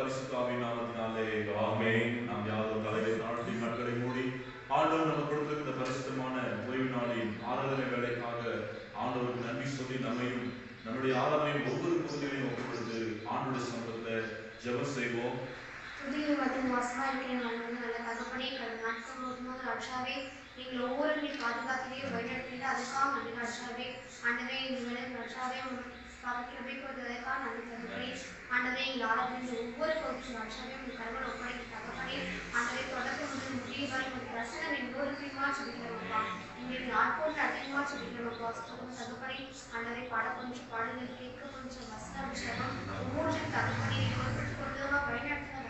பரிசுத்த ஆவியின் நாமத்தினாலே ஆமென். நாம் யாவரும் தலையை தாழ்த்தி கண்களை மூடி ஆண்டவர் நமக்கு கொடுத்திருக்கிற இந்த பரிசுத்தமான ஓய்வு நாளின் ஆராதனை வேலைக்காக ஆண்டவருக்கு நன்றி சொல்லி நம்மையும் நம்முடைய ஆராதனையும் ஒவ்வொரு பகுதிகளையும் ஒப்புக்கொடுத்து ஆண்டவருடைய சமூகத்தில் ஜெபம் செய்வோம். புதிய மற்றும் வசமா இருக்கிற நல்ல தகப்பனே கடந்த நாட்கள் முழுவதும் ரட்சாவே நீங்கள் ஒவ்வொருவரையும் பாதுகாத்திலே வழிநடத்திட்டு அதுக்காக நன்றி ரட்சாவே. ஆண்டவே எங்களுக்கு ரட்சாவே கிருபை கொடுத்ததற்காக நன்றி தகப்பனே. ஆண்டவே எங்கள் ஆராதனை ஒவ்வொரு பகுதியும் ரட்சாவே உங்கள் கடவுள் ஒப்படைக்க தகப்பனே. ஆண்டவே தொடர்ந்து முதல் முடிவு வரை உங்கள் பிரசனம் எல்லோருக்குமா சொல்லிக்கிறோம்ப்பா. எங்களுக்கு நாட்போட்டு அதிகமாக சொல்லிக்கிறோம்ப்பா தகப்பனே. ஆண்டவே பாட கொஞ்சம் பாடல்கள் கேட்க கொஞ்சம் வசன விஷயம் ஒவ்வொரு தகப்பனே கொண்டதாக வழிநடத்தின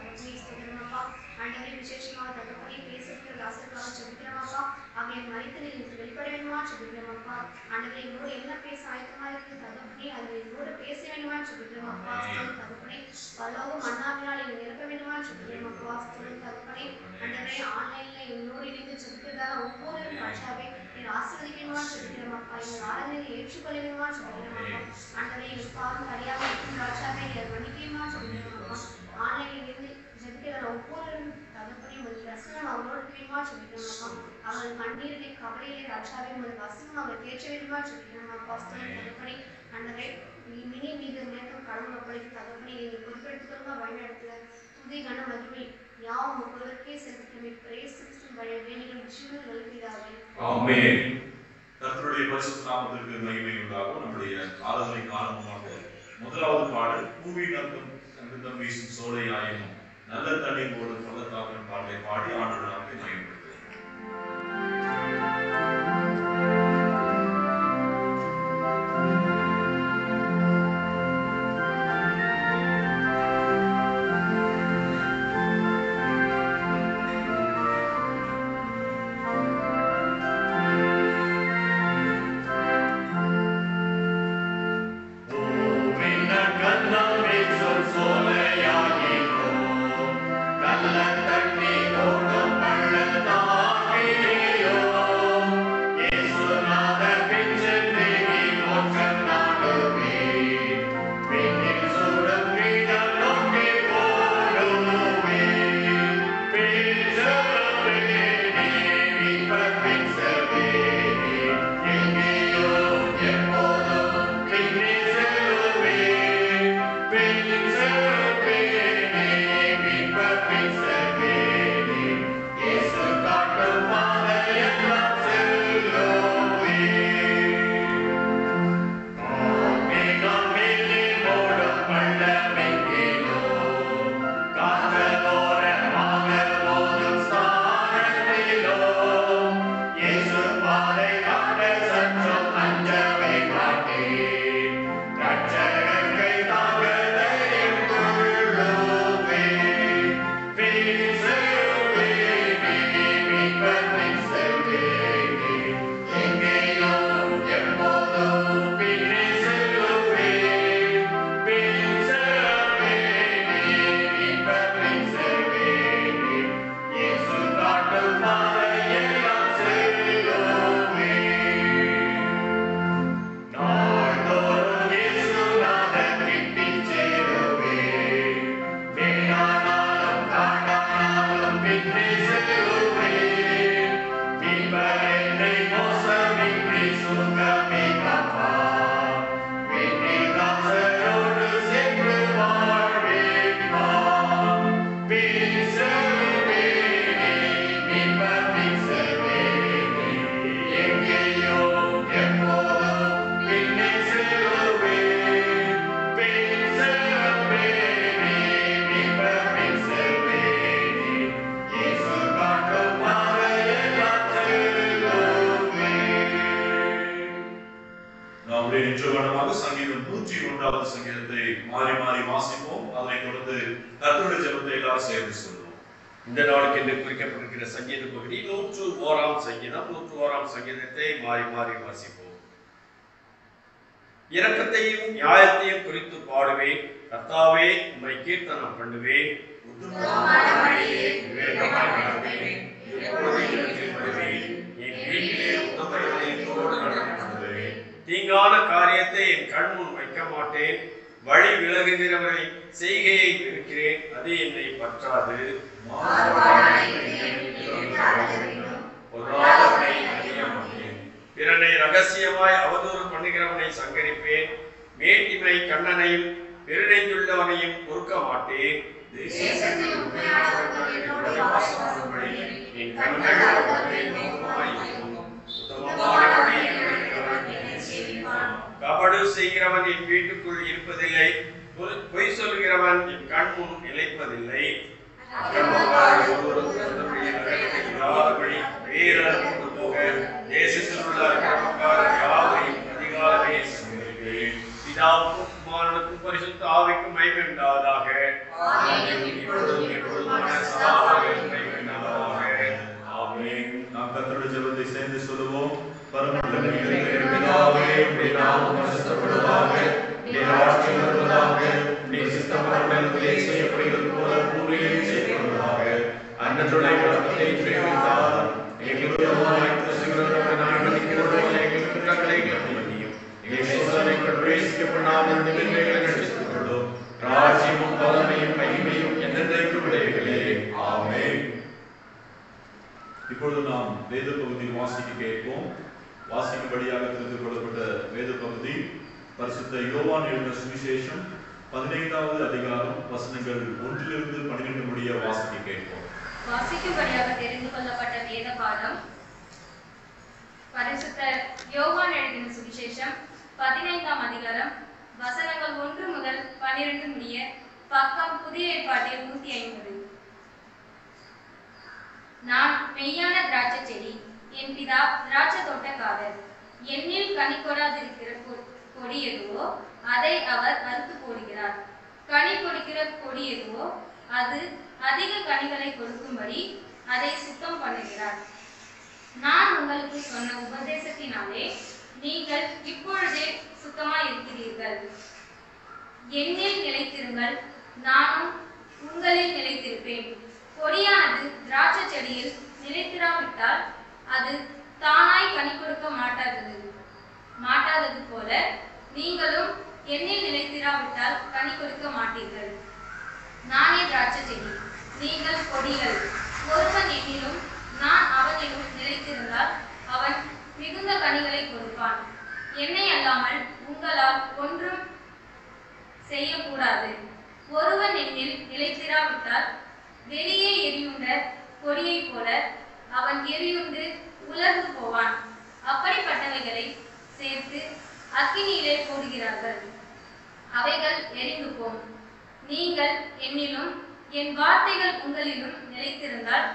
ஆண்டவரே விசேஷமாக தகப்பனே பேசுகிற தாசர்களாக சொல்லிக்கிறோமாப்பா. அவை மனிதனை வெளிப்பட வேணுமா சொல்லிக்கிறோமாப்பா. ஆண்டவரே எங்களோட என்ன பேச ஆயத்தமா இருக்கு தகப்பனே அதில் எங்களோட பேச வேணுமா சொல்லிக்கிறோமாப்பா. தகப்பனே பலவும் மன்னாவினால் எங்களை நிரப்ப வேணுமா சொல்லிக்கிறோமாப்பா. தகப்பனே ஆண்டவரே ஆன்லைன்ல எங்களோடு இணைந்து சொல்லிக்கிறதாக ஒவ்வொரு பாஷாவே எங்கள் ஆசீர்வதிக்கணுமா சொல்லிக்கிறோமாப்பா. எங்கள் ஆராதனையை ஏற்றுக்கொள்ள வேணுமா சொல்லிக்கிறோமாப்பா. ஆண்டவரே எங்கள் பாவம் அறியாமல் இருக்கும் பாஷாவே மன்னிக்கணுமா சொல்லிக்கிறோமாப்பா. ஆன்லைனில் இருந்து ஜெபிக்கிற ஒவ்வொரு தகப்பனையும் ஒரு பிரசனம் அவங்களோட தெரியுமா சொல்லிக்கிறோம்ப்பா. அவர்கள் கண்ணீரிலே கவலையிலே ரட்சாவே ஒரு வசனம் அவங்களை தேய்ச்ச வேண்டுமா சொல்லிக்கிறோம்ப்பா. தகப்பனை ஆண்டவரே மினி மீது நேரம் கடவுள் ஒப்படைக்கும் தகப்பனை நீங்கள் பொறுப்பெடுத்துக்கொள்ளுமா வழிநடத்துல துதி கன மகிமை யாவும் ஒவ்வொருவருக்கே செலுத்துமே பிரேசிக்கும் வேண்டிகள் ஜீவன் வலுப்பிடாவே. ஆமென். கர்த்தருடைய பரிசுத்த நாமத்திற்கு மகிமை உண்டாகும். நம்முடைய ஆராதனை காரணமாக முதலாவது பாடல் பூவி நற்கும் அமிர்தம் வீசும் சோலையாயினும் நல்ல தண்ணீர் ஓடும் பள்ளத்தாக்கின் பாடலை பாடி ஆண்டவர் நாமத்தை மகிமைப்படுத்துவோம். சங்கீதம் 101வது சங்கீதத்தை மாறி மாறி வாசிப்போம். அதை தொடர்ந்து கர்த்தருடைய ஜெபத்தை எல்லாம் சேர்ந்து சொல்லுவோம். இந்த நாளுக்கு என்று குறிக்கப்பட்டிருக்கிற சங்கீத பகுதி 101ஆம் சங்கீதம். 101ஆம் சங்கீதத்தை மாறி மாறி வாசிப்போம். இரக்கத்தையும் நியாயத்தையும் குறித்து பாடுவேன், கர்த்தாவே உம்மை கீர்த்தனம் பண்ணுவேன். தீங்கான காரியத்தை என் கண் முன் வைக்க மாட்டேன். வழி விலகுகிறவரை செய்கையை இருக்கிறேன், அது என்னை பற்றாது. பிறனை ரகசியமாய் அவதூறு பண்ணுகிறவனை சங்கரிப்பேன். மேட்டிமை கண்ணனையும் பெருநெஞ்சுள்ளவனையும் பொறுக்க மாட்டேன். கபடு செய்கிறவன் என் வீட்டுக்குள் இருப்பதில்லை, பொய் சொல்கிறவன் என் கண் முன் நிலைப்பதில்லை. தேசத்தில் உள்ள அக்கிரமக்காரர் யாவரையும் அதிகாரமே சங்கரிப்பேன். பிதாவுக்கும் குமாரனுக்கும் பரிசுத்த ஆவிக்கும் மகிமை உண்டாவதாக. நாம் கர்த்தருடைய ஜெபத்தை சேர்ந்து சொல்லுவோம். பரமண்டலங்களில் இருக்கிற பிதாவே, உம்முடைய நாமம் பரிசுத்தப்படுவதாக, உம்முடைய ராஜ்யம் வருவதாக, உம்முடைய சித்தம் பரலோகத்திலே செய்யப்படுகிறது போல பூமியிலும் செய்யப்படுவதாக. அன்றன்றுள்ள அப்பத்தை இன்று எங்களுக்கு தாரும். எங்களுக்கு விரோதமாய் பேசுகிறவர்களுக்கு நாங்கள் மன்னிக்கிறோம். எங்கள் குற்றங்களை மன்னியும். எங்களை சோதனைக்குள் பிரவேசிக்கப்படாமல் எங்களை ரட்சித்துக் கொள்ளும். ராஜ்யமும் வல்லமையும் மகிமையும் என்றென்றைக்கும் உடையவர்களே. ஆமென். இப்பொழுது நாம் வேத பகுதியில் வாசிக்க கேட்போம். வாசிக்கும்படியாக தெரிந்து கொள்ளப்பட்ட வேத பகுதி பரிசுத்த யோவான் எழுதின சுவிசேஷம் 15வது அதிகாரம் வசனங்கள் 1 to 12 முடிய வாசிக்க கேட்போம். வாசிக்கும்படியாக தெரிந்து கொள்ளப்பட்ட வேத பாடம் பரிசுத்த யோவான் எழுதின சுவிசேஷம் 15ஆம் அதிகாரம் வசனங்கள் 1 முதல் 12 முடிய, பக்கம் புதிய ஏற்பாட்டில் 150. நான் மெய்யான திராட்சை செடி, என் பிதா திராட்சை தோட்டக்காரர். என்னில் கனி கொடாதிருக்கிற கொடி எதுவோ அதை அவர் அறுத்து போடுகிறார். கனி கொடுக்கிற கொடி எதுவோ அது அதிக கனிகளை கொடுக்கும்படி அதை சுத்தம் பண்ணுகிறார். நான் உங்களுக்கு சொன்ன உபதேசத்தினாலே நீங்கள் இப்பொழுதே சுத்தமாய் இருக்கிறீர்கள். என்னில் நிலைத்திருங்கள், நானும் உங்களில் நிலைத்திருப்பேன். கொடியானது திராட்சை செடியில் நிலைத்திராவிட்டால் அது தானாய் கனி கொடுக்க மாட்டாதது போல நீங்களும் என்னில் நிலைத்திராவிட்டால் கனி கொடுக்க மாட்டீர்கள். நானே திராட்சை செடி, நீங்கள் கொடிகள். ஒருவன் என்னிலும் நான் அவனிலும் நிலைத்திருந்தால் அவன் மிகுந்த கனிகளை கொடுப்பான். என்னை அல்லாமல் உங்களால் ஒன்றும் செய்யக்கூடாது. ஒருவன் என்னில் நிலைத்திராவிட்டால் வெளியே எரியுண்ட கொடியை போல அவன் எரியுண்டு உலர்ந்து போவான். அப்படிப்பட்டவைகளை சேர்த்து அக்கினியிலே போடுகிறார்கள், அவைகள் எரிந்து போம். நீங்கள் என்னிலும் என் வார்த்தைகள் உங்களிலும் நிலைத்திருந்தால்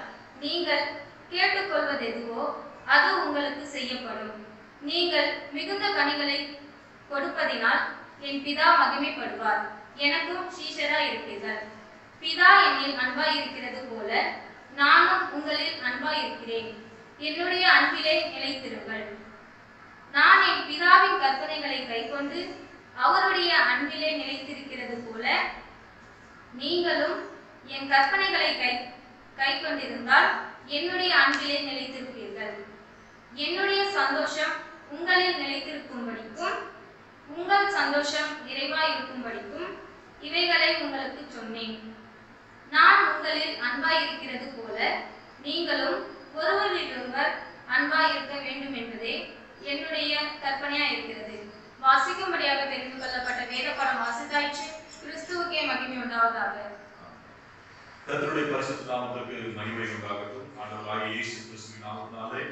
நீங்கள் கேட்டுக்கொள்வது எதுவோ அது உங்களுக்கு செய்யப்படும். நீங்கள் மிகுந்த கனிகளை கொடுப்பதினால் என் பிதா மகிமைப்படுவார். எனக்கும் சீஷராய் இருப்பீர்கள். பிதா என்னில் அன்பாய் இருக்கிறது போல நானும் உங்களில் அன்பாய் இருக்கிறேன். என்னுடைய அன்பிலே நிலைத்திருங்கள். நான் என் பிதாவின் கற்பனைகளை கைக்கொண்டு அவருடைய அன்பிலே நிலைத்திருக்கிறது போல நீங்களும் என் கற்பனைகளை கைக்கொண்டிருந்தால் என்னுடைய அன்பிலே நிலைத்திருப்பீர்கள். என்னுடைய சந்தோஷம் உங்களில் நிலைத்திருக்கும்படிக்கும் உங்கள் சந்தோஷம் நிறைவாய் இருக்கும்படிக்கும் இவைகளை உங்களுக்கு சொன்னேன். நான் உங்களில் அன்பாய் இருக்கிறது போல நீங்களும் ஒருவரிலொருவர் அன்பாய் இருக்க வேண்டும் என்பதே என்னுடைய கற்பனையாய் இருக்கிறது. வாசிக்கும்படியாக தெரிந்து கொள்ளப்பட்ட வேத பாடம் வாசித்தாயிற்று. கிறிஸ்துவுக்கே மகிமை உண்டாவதாக. கர்த்தருடைய பரிசுத்த நாமத்திற்கு மகிமை உண்டாகட்டும். ஆண்டவராகிய இயேசு கிறிஸ்துவின் நாமத்தினாலே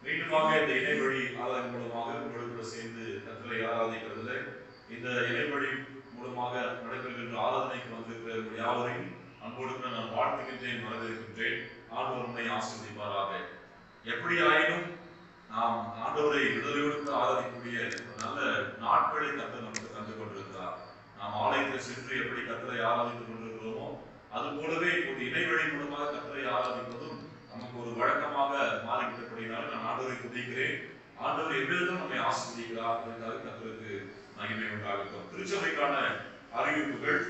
மீண்டுமாக இந்த இணைவழி ஆராதனை மூலமாக உங்களோடு சேர்ந்து கர்த்தரை ஆராதிக்கிறதுல இந்த இணைவழி மூலமாக நடைபெறுகின்ற ஆராதனைக்கு வந்திருக்கிற யாவரையும் அன்போடு நான் வாழ்த்துகின்றேன், வரவேற்கின்றேன். ஆண்டவர் உண்மை ஆசீர்வதிப்பாராக. எப்படி ஆயினும் நாம் ஆண்டவரை விடுதலையோடு ஆராதிக்கக்கூடிய நல்ல நாட்களை கர்த்தர் நமக்கு தந்து கொண்டிருக்கிறார். நாம் ஆலயத்தில் சென்று எப்படி கர்த்தரை ஆராதித்துக் கொண்டிருக்கிறோமோ அது போலவே இப்போது இணைவழி மூலமாக கர்த்தரை ஆராதிப்பதும் நமக்கு ஒரு வழக்கமாக மாறிவிட்டபடினால நான் ஆண்டவரை துதிக்கிறேன். ஆண்டவர் எவ்விதம் நம்மை ஆசீர்வதிக்கிறார் என்பதாக கர்த்தருக்கு மகிமை உண்டாகட்டும். திருச்சபைக்கான அறிவிப்புகள்.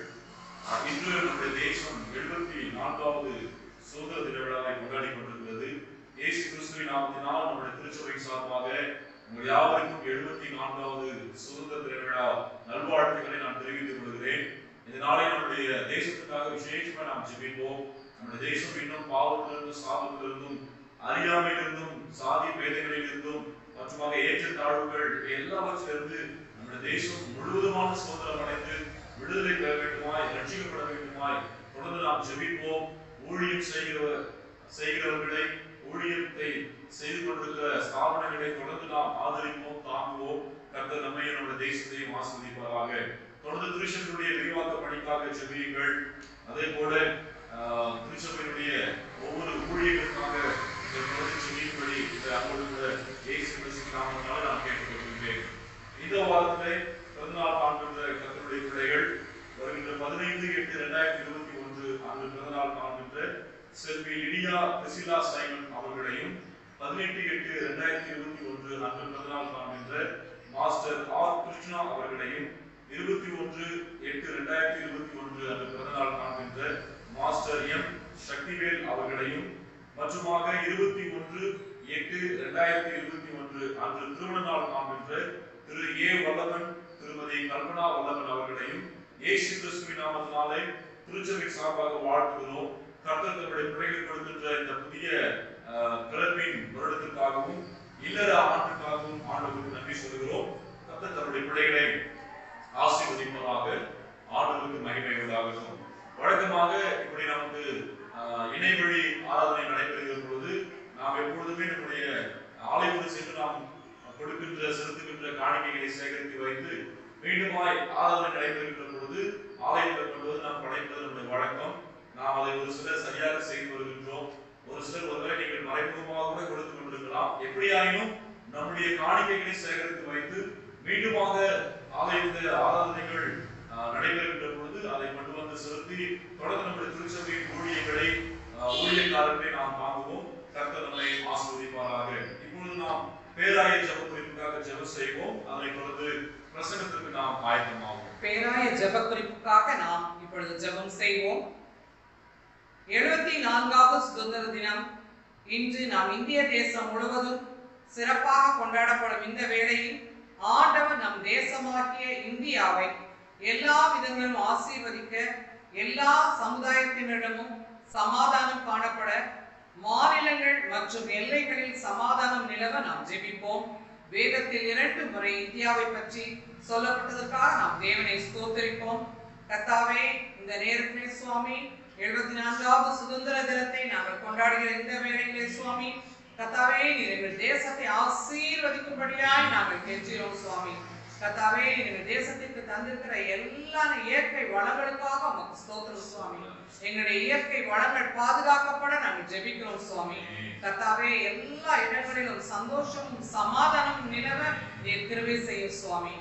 இன்று நம்முடைய தேசம் 74வது சுதந்திர தின விழாவை கொண்டாடி கொண்டிருக்கிறது. இயேசு கிறிஸ்துவின் நாமத்தினால் நம்முடைய திருச்சபை சார்பாக உங்கள் யாவருக்கும் 74வது சுதந்திர தின விழா நல்வாழ்த்துக்களை நான் தெரிவித்துக் கொள்கிறேன். இந்த நாளை நம்முடைய தேசத்துக்காக விசேஷமா நாம் ஜெபிப்போம். நம்முடைய தேசம் இன்னும் பாவத்திலிருந்தும் சாபத்திலிருந்தும் அறியாமையிலிருந்தும் சாதி பேதங்களிலிருந்தும் மற்றும் ஏற்றத்தாழ்வுகள் எல்லாவற்றிலிருந்து நம்முடைய தேசம் முழுவதுமான சுதந்திரம் அடைந்து விடுதலை பெற வேண்டுமாய், ரட்சிக்கப்பட வேண்டுமாய் தொடர்ந்து நாம் ஜெபிப்போம். ஊழியம் செய்கிறவர்களை, ஊழியத்தை செய்து கொண்டிருக்கிற ஸ்தாபனங்களை தொடர்ந்து நாம் ஆதரிப்போம், தாங்குவோம். கர்த்தர் நம்மையும் நம்முடைய தேசத்தையும் ஆசீர்வதிப்பாராக. தொடர்ந்து திருச்சபையுடைய விரிவாக்க பணிக்காக ஜெபியுங்கள். அதே போல திருச்சபையுடைய ஒவ்வொரு ஊழியர்களுக்காக தொடர்ந்து ஜெபிக்கும்படி இந்த அன்போடு கூட இயேசு கிறிஸ்து நாமத்தினாலே நான் கேட்டுக்கொள்கிறேன். இந்த வாரத்திலே பிறந்தநாள் காண்கின்ற கர்த்தருடைய பிள்ளைகள் வருகின்ற 15/8/2021 அன்று பிறந்தநாள் காண்கின்ற செல்வி லிடியா பிரிசிலா சைமன் அவர்களையும் 18/8/2021 அன்று பிறந்தநாள் காண்கின்ற மாஸ்டர் ஆர் கிருஷ்ணா அவர்களையும் 21/8/2021 அன்று பிறந்தநாள் காண்கின்ற மாஸ்டர் எம் சக்திவேல் அவர்களையும் மற்றுமாக 21/8/2021 அன்று திருமண நாள் காண்கின்ற திரு ஏ வல்லவன், திருமதி கல்பனா வல்லவன் அவர்களையும் இயேசு கிறிஸ்துவின் நாமத்தினாலே திருச்சபை சார்பாக வாழ்த்துகிறோம். கர்த்தர் தம்முடைய பிள்ளைகள் கொடுக்கின்ற இந்த புதிய பிறப்பின் வருடத்திற்காகவும் இல்லற ஆண்டுக்காகவும் ஆண்டவருக்கு நன்றி சொல்கிறோம். கர்த்தர் தம்முடைய பிள்ளைகளை ஆசீர்வதிப்பதாக, ஆண்டவருக்கு மகிமை உண்டாகட்டும். வழக்கமாக இப்படி நமக்கு இணையவழி ஆராதனை நடைபெறுகிற பொழுது நாம் எப்பொழுதுமே நம்முடைய ஆலயத்தில் சென்று நாம் கொடுக்கின்ற செலுத்துகின்ற காணிக்கைகளை சேகரித்து வைத்து மீண்டுமாய் ஆராதனை நடைபெறுகின்ற பொழுது ஆலயத்தில் கொண்டு வந்து நாம் படைப்பது நம்முடைய வழக்கம். நாம் அதை ஒரு சிலர் சரியாக செய்து வருகின்றோம். ஒரு சிலர் ஒருவேளை நீங்கள் மறைமுகமாக கூட கொடுத்து கொண்டிருக்கலாம். எப்படியாயினும் நம்முடைய காணிக்கைகளை சேகரித்து வைத்து மீண்டுமாக ஆலயத்தில் ஆராதனைகள் நடைபெறுகின்ற பொழுது அதை கொண்டு வந்து செலுத்தி தொடர்ந்து நம்முடைய திருச்சபையின் ஊழியர்களை, ஊழியக்காரர்களை நாம் தாங்குவோம். கர்த்தர் நம்மை ஆசீர்வதிப்பாராக. இப்பொழுது நாம் பேராய ஜெப குறிப்புக்காக ஜெபம் செய்வோம். அதை தொடர்ந்து பிரசங்கத்திற்கு நாம் ஆயத்தமாவோம். பேராய ஜெப குறிப்புக்காக நாம் இப்பொழுது ஜெபம் செய்வோம். 74வது சுதந்திர தினம் இன்று நாம் இந்திய தேசம் முழுவதும் சிறப்பாக கொண்டாடப்படும் இந்த வேளையில் ஆண்டவர் நம் தேசமாகிய இந்தியாவை எல்லா விதங்களிலும் ஆசீர்வதிக்க, எல்லா சமுதாயத்தினரிடமும் சமாதானம் காணப்பட, மாநிலங்கள் மற்றும் எல்லைகளில் சமாதானம் நிலவ நாம் ஜெபிப்போம். வேதத்தில் 2 முறை இந்தியாவை பற்றி சொல்லப்பட்டதற்காக நாம் தேவனை ஸ்தோத்திரிப்போம். கர்த்தாவே, இந்த நேரத்திலே சுவாமி 74வது சுதந்திர தினத்தை நாங்கள் கொண்டாடுகிற இந்த வேளையிலே சுவாமி கர்த்தாவே, நீர் எங்கள் தேசத்தை ஆசீர்வதிக்கும்படியாய் நாங்கள் கெஞ்சுகிறோம் சுவாமி. கர்த்தாவே, எங்கள் தேசத்திற்கு தந்திருக்கிற எல்லா இயற்கை வளங்களுக்காக உமக்கு ஸ்தோத்திரம் சுவாமி. எங்களுடைய இயற்கை வளங்கள் பாதுகாக்கப்பட நாங்கள் ஜெபிக்கிறோம் சுவாமி. கர்த்தாவே, எல்லா இடங்களிலும் சந்தோஷமும் சமாதானமும் நிலவ நீர் கிருபை செய்யும் சுவாமி.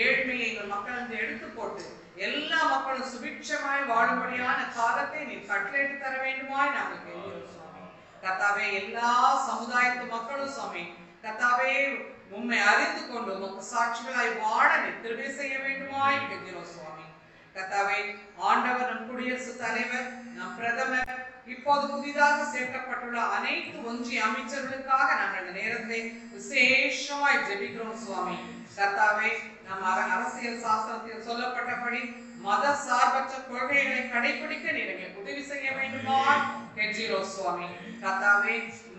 ஏழ்மையை எங்கள் மக்கள் எடுத்து போட்டு எல்லா மக்களும் சுபிட்சமாய் வாழும்படியான காலத்தை நீர் கட்டளையிட்டு தர வேண்டுமாய் நாங்கள் கேட்கிறோம் சுவாமி. கர்த்தாவே, எல்லா சமுதாயத்து மக்களும் சுவாமி கர்த்தாவே உம்மை அறிந்து கொண்டு உமக்கு சாட்சிகளாய் வாழ நீர் கிருபை செய்ய வேண்டுமாய் கேட்கிறோம் சுவாமி. கர்த்தாவே, ஆண்டவர் நம் குடியரசுத் தலைவர், நம் பிரதமர், இப்போது புதிதாக சேர்க்கப்பட்டுள்ள அனைத்து ஒன்றிய அமைச்சர்களுக்காக நாங்கள் இந்த நேரத்தை விசேஷமாய் ஜெபிக்கிறோம் சுவாமி. கர்த்தாவே, நம் அரசியல் சாஸ்திரத்தில் சொல்லப்பட்டபடி மத சார்பற்ற கொள்கைகளை கடைபிடிக்க நீர் எங்களுக்கு உதவி செய்ய வேண்டுமாய் கேட்கிறோம் சுவாமி. கர்த்தாவே,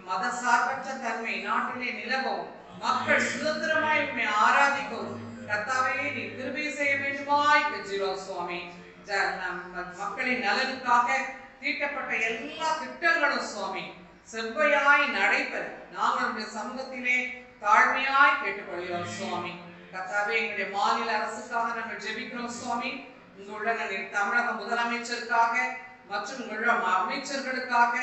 மத சார்பற்ற தன்மை நாட்டிலே நிலவும், மக்கள் சுதந்திரமாய் உம்மை ஆராதிக்கவும் கர்த்தாவே நீர் கிருபை செய்ய வேண்டுமாய் கேட்கிறோம் சுவாமி. மக்களின் நலனுக்காக தீட்டப்பட்ட எல்லா திட்டங்களும் சுவாமி செவ்வையாய் நடைபெற நாங்கள் உடைய சமூகத்திலே தாழ்மையாய் கேட்டுக்கொள்கிறோம் சுவாமி. கர்த்தாவே, எங்களுடைய மாநில அரசுக்காக நாங்கள் ஜெபிக்கிறோம் சுவாமி. இங்குள்ள தமிழக முதலமைச்சருக்காக மற்றும் இங்குள்ள அமைச்சர்களுக்காக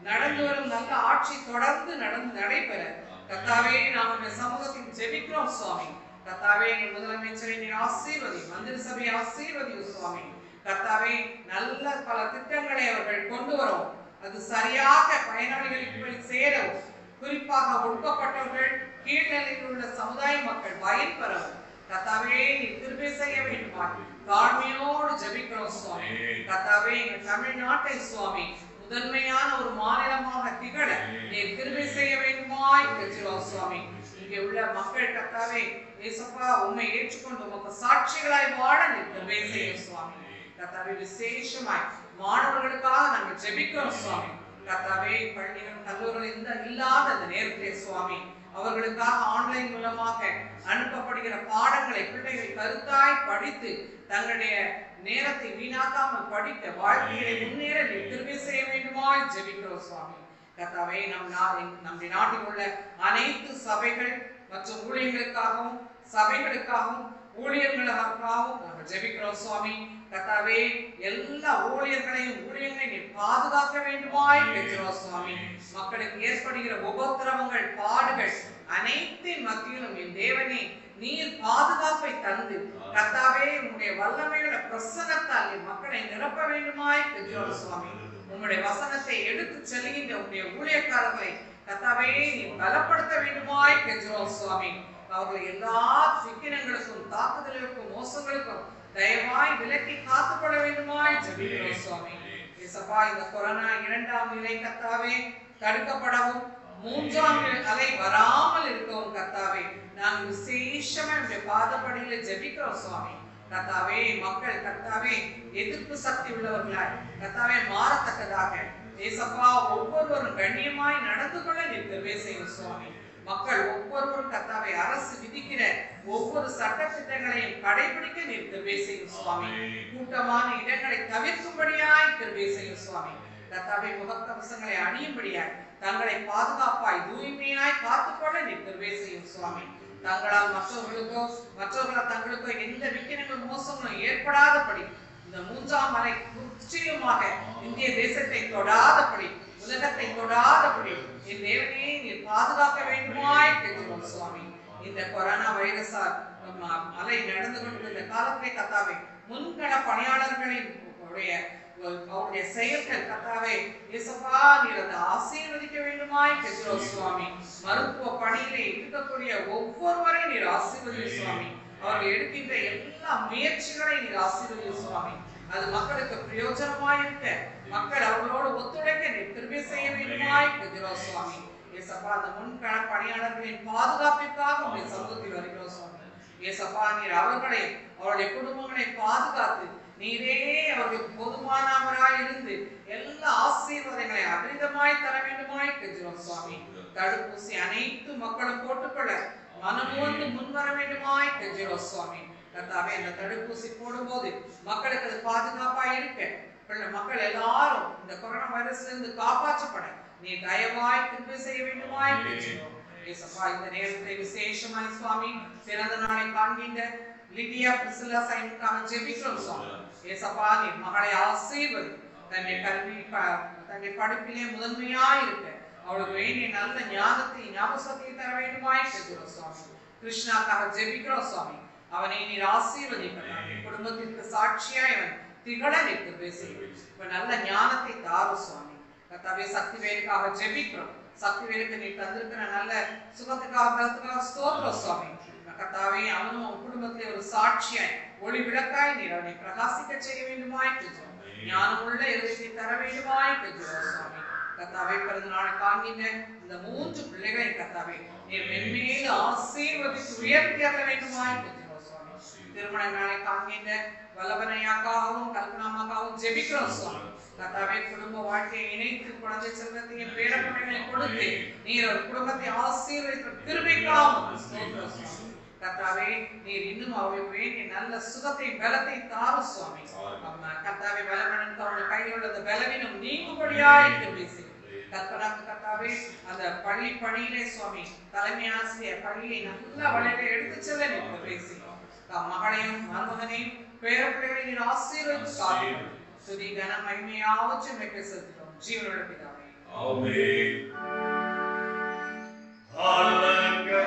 நடந்து வரும் நல்ல ஆட்சி தொடர்ந்து நடைபெற கர்த்தாவே நாங்கள் சமூகத்தில் ஜெபிக்கிறோம் சுவாமி. கர்த்தாவே, எங்கள் முதலமைச்சரை நீர் ஆசீர்வதி, மந்திரி சபையை ஆசீர்வதி சுவாமி. கர்த்தாவே, நல்ல பல திட்டங்களை அவர்கள் கொண்டு வரும், அது சரியாக பயனாளிகளுக்கு போய் சேரவும், குறிப்பாக ஒடுக்கப்பட்டவர்கள், கீழ்நிலையில் உள்ள சமுதாய மக்கள் பயன்பெறவும் கர்த்தாவே நீர் கிருபை செய்ய வேண்டுமா தாழ்மையோடு ஜெபிக்கிறோம் சுவாமி. கர்த்தாவே, எங்கள் தமிழ்நாட்டை சுவாமி முதன்மையான ஒரு மாநிலமாக திகழ நீர் கிருபை செய்ய வேண்டுமாய் கேட்கிறோம் சுவாமி. இங்கே உள்ள மக்கள் கர்த்தாவே இயேசுப்பா உம்மை ஏற்றுக்கொண்டு உமக்கு சாட்சிகளாய் வாழ கிருபை செய்யும் சுவாமி. கர்த்தாவே விசேஷமாய் மாணவர்களுக்காக நாங்கள் ஜெபிக்கிறோம் சுவாமி. கர்த்தாவே பள்ளிகள் கல்லூரிகள் இல்லாத அந்த நேரத்திலே சுவாமி அவர்களுக்காக ஆன்லைன் மூலமாக அனுப்பப்படுகிற பாடங்களை பிள்ளைகள் கருத்தாய் படித்து தங்களுடைய நேரத்தை வீணாக்காமல் படிக்க வாழ்க்கையை முன்னேற கிருபை செய்ய வேண்டுமாய் ஜெபிக்கிறோம் சுவாமி. கர்த்தாவே நம்முடைய நாட்டில் உள்ள அனைத்து சபைகள் மற்றும் ஊழியர்களுக்காகவும் சபைகளுக்காகவும் ஊழியர்களுக்காகவும் நாங்கள் ஜெபிக்கிறோம் சுவாமி. கர்த்தாவே எல்லா ஊழியர்களையும் பாதுகாக்க வேண்டுமாய் கேட்கிறோம் சுவாமி. மக்களுக்கு ஏற்படுகிற உபத்திரவங்கள் பாடுகள் அனைத்தின் மத்தியிலும் என் தேவனே நீர் பாதுகாப்பை தந்து கர்த்தாவே உம்முடைய வல்லமையோட பிரசன்னத்தால் என் மக்களை நிரப்ப வேண்டுமாய் கேட்கிறோம் சுவாமி. உம்முடைய வசனத்தை எடுத்து செல்கின்ற உம்முடைய ஊழியக்காரர்களை கர்த்தாவே நீ பலப்படுத்த வேண்டுமாய் கேட்கிறோம் சுவாமி. அவர்களை எல்லா சிக்கனங்களுக்கும் தாக்குதலுக்கும் மோசங்களுக்கும் தயவாய் விலக்கி காத்துக்கொள்ள வேண்டுமாய் ஜெபிக்கிறோம் சுவாமி. இயேசுப்பா இந்த கொரோனா 2ஆம் நிலை கர்த்தாவே தடுக்கப்படவும் 3ஆம் அலை வராமல் இருக்கவும் கர்த்தாவே நாங்கள் விசேஷமா இந்த பாதப்படியில ஜெபிக்கிறோம் சுவாமி. கர்த்தாவே மக்கள் கர்த்தாவே எதிர்ப்பு சக்தி உள்ளவர்களாய் கர்த்தாவே மாறத்தக்கதாக இயேசுப்பா ஒவ்வொருவரும் கண்ணியமாய் நடந்து கொள்ள நீர் கிருபை செய்யும் சுவாமி. மக்கள் ஒவ்வொருவரும் கர்த்தாவே அரசு விதிக்கிற ஒவ்வொரு சட்ட திட்டங்களையும் கடைபிடிக்க நீர் கிருபை செய்யும் சுவாமி. கூட்டமான இடங்களை தவிர்க்கும்படியாய் கிருபை செய்யும் சுவாமி. கர்த்தாவே முகக்கவசங்களை அணியும்படியாய் தங்களை பாதுகாப்பாய் தூய்மையாய் காத்துக்கொள்ள நீர் கிருபை செய்யும் சுவாமி. தங்களால் மற்றவர்களால் தங்களுக்கோ எந்த விக்கினங்களும் மோசங்களும் ஏற்படாதபடி இந்த 3ஆம் அலை முற்றிலுமாக இந்திய தேசத்தை தொடாதபடி உலகத்தை தொடாதபடி என் தேவனே நீர் பாதுகாக்க வேண்டுமாய் கேட்கிறோம் சுவாமி. இந்த கொரோனா வைரஸால் அலை நடந்து கொண்டிருந்த காலத்திலே கர்த்தாவே முன்கள பணியாளர்களின் அவருடைய செயல்கள் கர்த்தாவே இயேசுப்பா நீர் அதை ஆசீர்வதிக்க வேண்டுமாய் கேட்கிறோம் சுவாமி. மருத்துவ பணியிலே இருக்கக்கூடிய ஒவ்வொருவரையும் நீர் ஆசீர்வதியும் சுவாமி. அவர்கள் எடுக்கின்ற எல்லா முயற்சிகளை நீர் ஆசீர்வதியும் சுவாமி. அது மக்களுக்கு பிரயோஜனமாய் இருக்க மக்கள் அவர்களோடு ஒத்துழைக்க நீர் கிருபை செய்ய வேண்டுமாய் கேட்கிறோம் சுவாமி. இயேசுப்பா அந்த முன்கள பணியாளர்களின் பாதுகாப்பிற்காக உம்முடைய சமூகத்தில் வருகிறோம் சுவாமி. இயேசுப்பா நீர் அவர்களை அவருடைய குடும்பங்களை பாதுகாத்து நீரே அவர்களுக்கு போதுமானவராய் இருந்து எல்லா ஆசீர்வாதங்களை அபரிதமாய் தர வேண்டுமாய் கேட்கிறோம் சுவாமி. தடுப்பூசி அனைத்து மக்களும் போட்டுக்கொள்ள மனமுவந்து முன்வர வேண்டுமாய் கேட்கிறோம் சுவாமி. கர்த்தாவே அந்த தடுப்பூசி போடும்போது மக்களுக்கு அது பாதுகாப்பாய் இருக்க மக்கள் எல்லாரும் இந்த கொரோனா வைரஸ்ல இருந்து காப்பாற்றப்பட நீ தயவாய் கிருபை செய்ய வேண்டுமாய் கேட்கிறோம். இயேசுப்பா இந்த நேரத்தை விசேஷமாய் சுவாமி பிறந்த நாளை காண்கின்ற லிடியா பிரிசில்லா சைனுக்காக ஜெபிக்கிறோம் சுவாமி. இயேசுப்பா நீ மகளை ஆசீர்வதி தன்னுடைய படிப்பிலே முதன்மையாய் இருக்க அவளுக்கு வேண்டிய நல்ல ஞானத்தை ஞாபகத்தை தர வேண்டுமாய் கேட்கிறோம் சுவாமி. கிருஷ்ணாக்காக ஜெபிக்கிறோம் சுவாமி. அவனை நீர் ஆசீர்வதிக்க குடும்பத்திற்கு சாட்சியாய் அவன் திகழ நிற்கு பேசுகிறோம். இப்ப நல்ல ஞானத்தை தாரும் சுவாமி. கர்த்தாவே சக்திவேலுக்காக ஜெபிக்கிறோம். சக்திவேலுக்கு நீ தந்திருக்கிற நல்ல சுகத்துக்காக ஸ்தோத்திரம் சுவாமி. கர்த்தாவே அவனும் குடும்பத்திலே ஒரு சாட்சியாய் ஒளி விளக்காய் நீர் அவனை பிரகாசிக்க செய்ய வேண்டுமாய் கேட்கிறோம். ஞானமுள்ள இருதயத்தை தர வேண்டுமாய் கேட்கிறோம் சுவாமி. கர்த்தாவே பிறந்த நாளை காண்கின்ற இந்த 3 பிள்ளைகளை கர்த்தாவே நீர் மென்மேல் ஆசீர்வதித்து உயர்த்தி அருள வேண்டுமாய் கேட்கிறோம் சுவாமி. திருமண நாளை காண்கின்ற வல்லவனையாக்காகவும் கல்பனாமாக்காகவும் ஜெபிக்கிறோம் சுவாமி. கர்த்தாவே குடும்ப வாழ்க்கையை இணைத்து குழந்தை செல்வத்தையும் பேரப்பிள்ளைகளை கொடுத்து நீர் ஒரு குடும்பத்தை ஆசீர்வதித்து கிருபைக்காகவும் ஸ்தோத்திரம் சுவாமி. கர்த்தாவே நீர் இன்னும் அவர்களுக்கு வேண்டிய நல்ல சுகத்தை பலத்தை தாரும் சுவாமி. கர்த்தாவே பலவனுக்கு அவருடைய கையில் உள்ள பலவீனம் நீங்கும்படியாய் கிருபை செய்யும். கர்த்தனாக்கு கர்த்தாவே அந்த பள்ளி பணியிலே சுவாமி தலைமை ஆசிரியர் பள்ளியை நல்ல வழியிலே எடுத்து செல்ல நீர் கிருபை செய்யும். மகளையும் மருமகனையும் பேரப்பிள்ளைகளை நீர் ஆசீர்வதித்து காரும். துதி கன மகிமையாவற்றை உமக்கு செலுத்துகிறோம் ஜீவனுள்ள பிதாவே. ஆமென். ஹalleluya.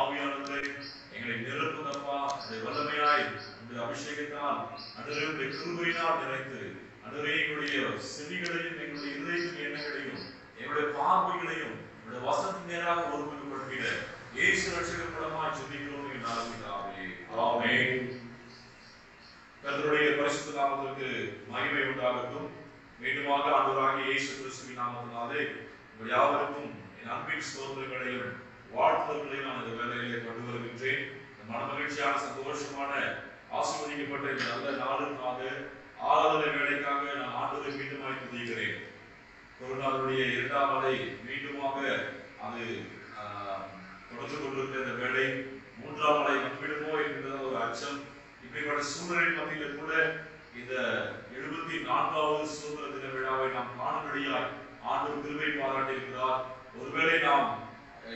ஆவியானவரே எங்களை நிரப்புதப்பா. அந்த வல்லமையாய் இந்த அபிஷேகத்தால் அன்றைய கிருபையினால் நிறைத்து அன்றைய எங்களுடைய செவிகளையும் எங்களுடைய இதயத்தின் எண்ணங்களையும் எங்களுடைய பார்வைகளையும் எங்களுடைய வசனத்தின் நேராக ஒருமுகப்படுத்திட இயேசு ரட்சகர் மூலமாய் ஜெபிக்கிறோம் என் நாமத்தினாலே. ஆமென். கர்த்தருடைய பரிசுத்த நாமத்திற்கு மகிமை உண்டாகட்டும். மீண்டுமாக ஆண்டவராகிய இயேசு கிறிஸ்துவின் நாமத்தினாலே உங்கள் யாவருக்கும் என் அன்பின் ஸ்தோத்திரங்களையும் வாழ்த்துதல்களையும் நான் இந்த வேலையிலே கொண்டு வருகின்றேன். மன மகிழ்ச்சியான சந்தோஷமான ஆசீர்வதிக்கப்பட்ட இந்த நல்ல நாளுக்காக ஆராதனை வேலைக்காக நான் ஆண்டவரை மீண்டுமாய் துதிக்கிறேன். கொரோனாவுடைய 2ஆம் அலை மீண்டுமாக அது தொடர்ந்து கொண்டிருக்கிற இந்த வேலை 3ஆம் அலை வந்துவிடுமோ என்கிற ஒரு அச்சம். இப்படிப்பட்ட சூழ்நிலை மத்தியில் கூட இந்த 74வது சுதந்திர தின விழாவை நாம் காணும்படியாய் ஆண்டவர் கிருபை பாராட்டியிருக்கிறார். ஒருவேளை நாம்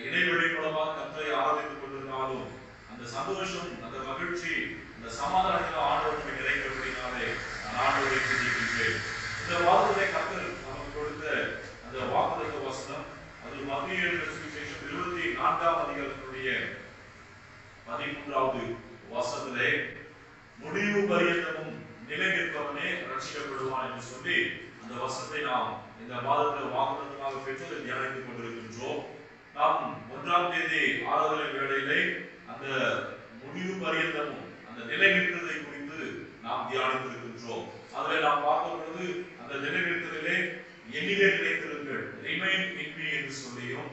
இடைவெளி மூலமாக கர்த்தரை ஆராதித்துக் கொண்டிருந்தாலும் அந்த சந்தோஷம், அந்த மகிழ்ச்சி, அந்த சமாதானத்தில் ஆண்டவர் கிடைக்கிறபடினாலே நான் ஆண்டவரை துதிக்கின்றேன். இந்த வாரத்திலே கர்த்தர் நமக்கு கொடுத்த அந்த வாக்குத்தத்த வசனம் அது மத்திய சுவிசேஷம் 24ஆம் அதிகாரத்தினுடைய 13வது வசனத்திலே முடிவு பரியந்தமும் நிலை நிற்பவனே ரட்சிக்கப்படுவான் என்று சொல்லி அந்த வசனத்தை நாம் இந்த மாதத்தில் வாக்குத்தத்தமாக பெற்று தியானித்துக் கொண்டிருக்கின்றோம். நாம் 1ஆம் தேதி ஆராதனை வேளையிலே அந்த முடிவு பரியந்தமும் அந்த நிலை நிற்பதை குறித்து நாம் தியானித்திருக்கின்றோம். அதில் நாம் பார்க்கும் பொழுது அந்த நிலை நிறுத்தலிலே என்னிலே நிலைத்திருங்கள், ரிமைன் இன் மீ என்று சொல்லியும்,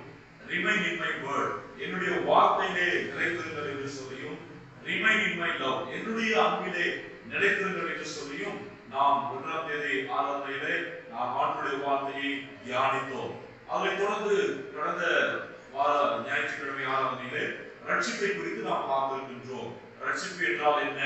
ரிமைன் இன் மை வேர்ட், என்னுடைய வார்த்தையிலே நிலைத்திருங்கள் என்று சொல்லியும், ரிமைன் இன் மை லவ், என்னுடைய அன்பிலே நிலைத்திருங்கள் என்று சொல்லியும் நாம் 1ஆம் தேதி ஆராதனையிலே நாம் ஆண்டவருடைய வார்த்தையை தியானித்தோம். அதைத் தொடர்ந்து கடந்த வார ஞாயிற்றுக்கிழமை ஆராதனையிலே ரட்சிப்பை குறித்து நாம் பார்த்திருக்கின்றோம். ரட்சிப்பு என்றால் என்ன,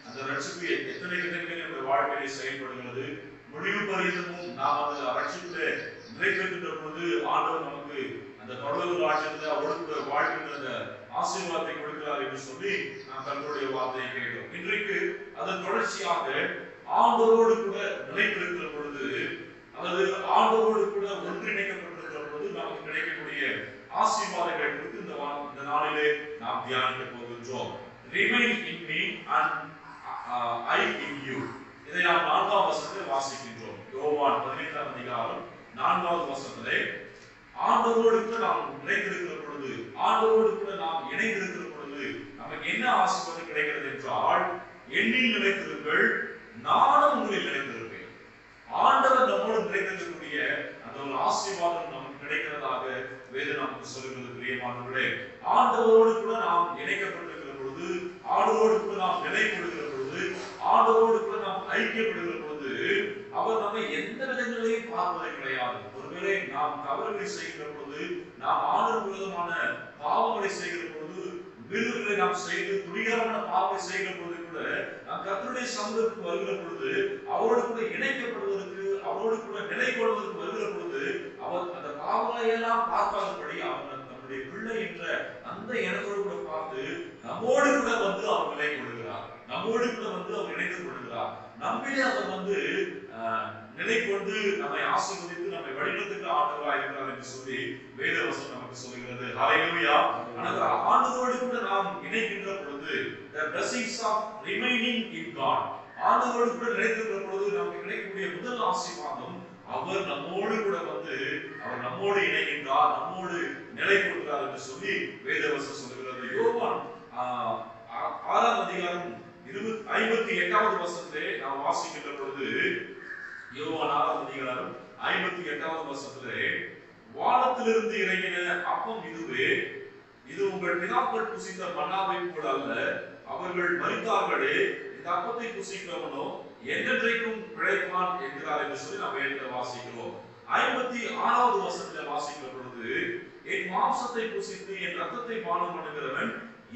அந்த ரட்சிப்பு எத்தனை விதங்களில் நம்முடைய வாழ்க்கையிலே செயல்படுகிறது, முடிவு பரியந்தமும் நாம் அந்த ரட்சிப்பிலே நிலைத்திருக்கின்ற பொழுது ஆண்டவர் நமக்கு அந்த பரலோக ராஜ்யத்தில் அவருக்கு வாழ்கின்ற அந்த ஆசீர்வாதத்தை கொடுக்கிறார் என்று சொல்லி நாம் கர்த்தருடைய வார்த்தையை கேட்டோம். இன்றைக்கு அதன் தொடர்ச்சியாக ஆண்டவரோடு கூட நிலைத்திருக்கிற பொழுது அல்லது ஆண்டவரோடு கூட ஒன்றிணைக்கப்பட்டிருக்கிற பொழுது நமக்கு கிடைக்கக்கூடிய ஆசீர்வாதங்களை குறித்து இந்த நாளிலே நாம் தியானிக்க போகின்றோம். Remain in me and I in you. இதை நாம் 4ஆம் வசனத்தில் வாசிக்கின்றோம். யோவான் 15ஆம் அதிகாரம் 4வது வசனத்திலே ஆண்டவரோடு கூட நாம் நிலைத்திருக்கிற பொழுது, ஆண்டவரோடு கூட நாம் இணைந்திருக்கிற பொழுது நமக்கு என்ன ஆசீர்வாதம் கிடைக்கிறது என்றால், என்னில் நிலைத்திருங்கள், நானும் உங்களில் நிலைத்திருப்பேன். ஆண்டவர் நம்மோடு நிலைத்திருக்கக்கூடிய அந்த ஒரு ஆசீர்வாதம் நமக்கு கிடைக்கிறதாக வேதம் நமக்கு சொல்கிறது. பிரியமானவர்களே, ஆண்டவரோடு கூட நாம் இணைக்கப்பட்டிருக்கிற பொழுது, ஆண்டவரோடு கூட நாம் நிலை கொடுக்கிற பொழுது, ஆண்டவரோடு கூட நாம் ஐக்கியப்படுகிற பொழுது அவர் நம்மை எந்த விதங்களையும் பார்ப்பதை கிடையாது. ஒருவேளை நாம் தவறுகளை செய்கிற பொழுது, நாம் ஆண்டவர் விரோதமான பாவங்களை செய்கிற பொழுது, வீடுகளை நாம் செய்து துணிகரமான பாவங்களை செய்கிற பொழுது கூட நாம் கர்த்தருடைய சமூகத்துக்கு வருகிற பொழுது, அவரோடு கூட இணைக்கப்படுவதற்கு, அவரோடு கூட நிலை கொள்வதற்கு வருகிற பொழுது அவர் அந்த பாவங்களை எல்லாம் பார்க்காதபடி அவர் நம்முடைய பிள்ளை என்ற அந்த எண்ணத்தோடு கூட பார்த்து நம்மோடு கூட வந்து அவர் நிலை கொள்கிறார், நம்மோடு கூட வந்து அவர் இணைந்து கொள்கிறார். நம்மிலே அவர் வந்து நிலை கொண்டு நம்மை ஆசீர்வதித்து நம்மை வழிநடத்துகிற ஆண்டவராக இருக்கிறார் என்று சொல்லி வேதவசனம் நமக்கு சொல்கிறது. ஹல்லேலூயா. ஆனால் ஆண்டவரோடு கூட நாம் இணைக்கின்ற பொழுது the blessings of remaining in God, ஆண்டவரோடு கூட நிலைத்திருக்கிற பொழுது நமக்கு கிடைக்கக்கூடிய முதல் ஆசீர்வாதம் அவர் நம்மோடு கூட வந்து அவர் நம்மோடு இணைகின்றார், நம்மோடு நிலை கொள்கிறார் என்று சொல்லி வேதவசனம் சொல்கிறது. யோவான் 6ஆம் அதிகாரம் 58வது வசனத்திலே நாம் வாசிக்கின்ற பொழுது, யோவான் 6ஆம் அதிகாரம் 58வது வசனத்திலே வானத்திலிருந்து இறங்கின அப்பம் இதுவே, இது உங்கள் பிதாக்கள் புசித்த மன்னாவை போல அல்ல, அவர்கள் மரித்தார்களே, இந்த அப்பத்தை புசிக்கிறவனோ என்றென்றைக்கும் பிழைப்பான் என்கிறார் என்று சொல்லி நாம் வேதத்தில் வாசிக்கிறோம். 56வது வசனத்திலே வாசிக்கிற பொழுது, என் மாம்சத்தை புசித்து என் ரத்தத்தை பானம் பண்ணுகிறவன்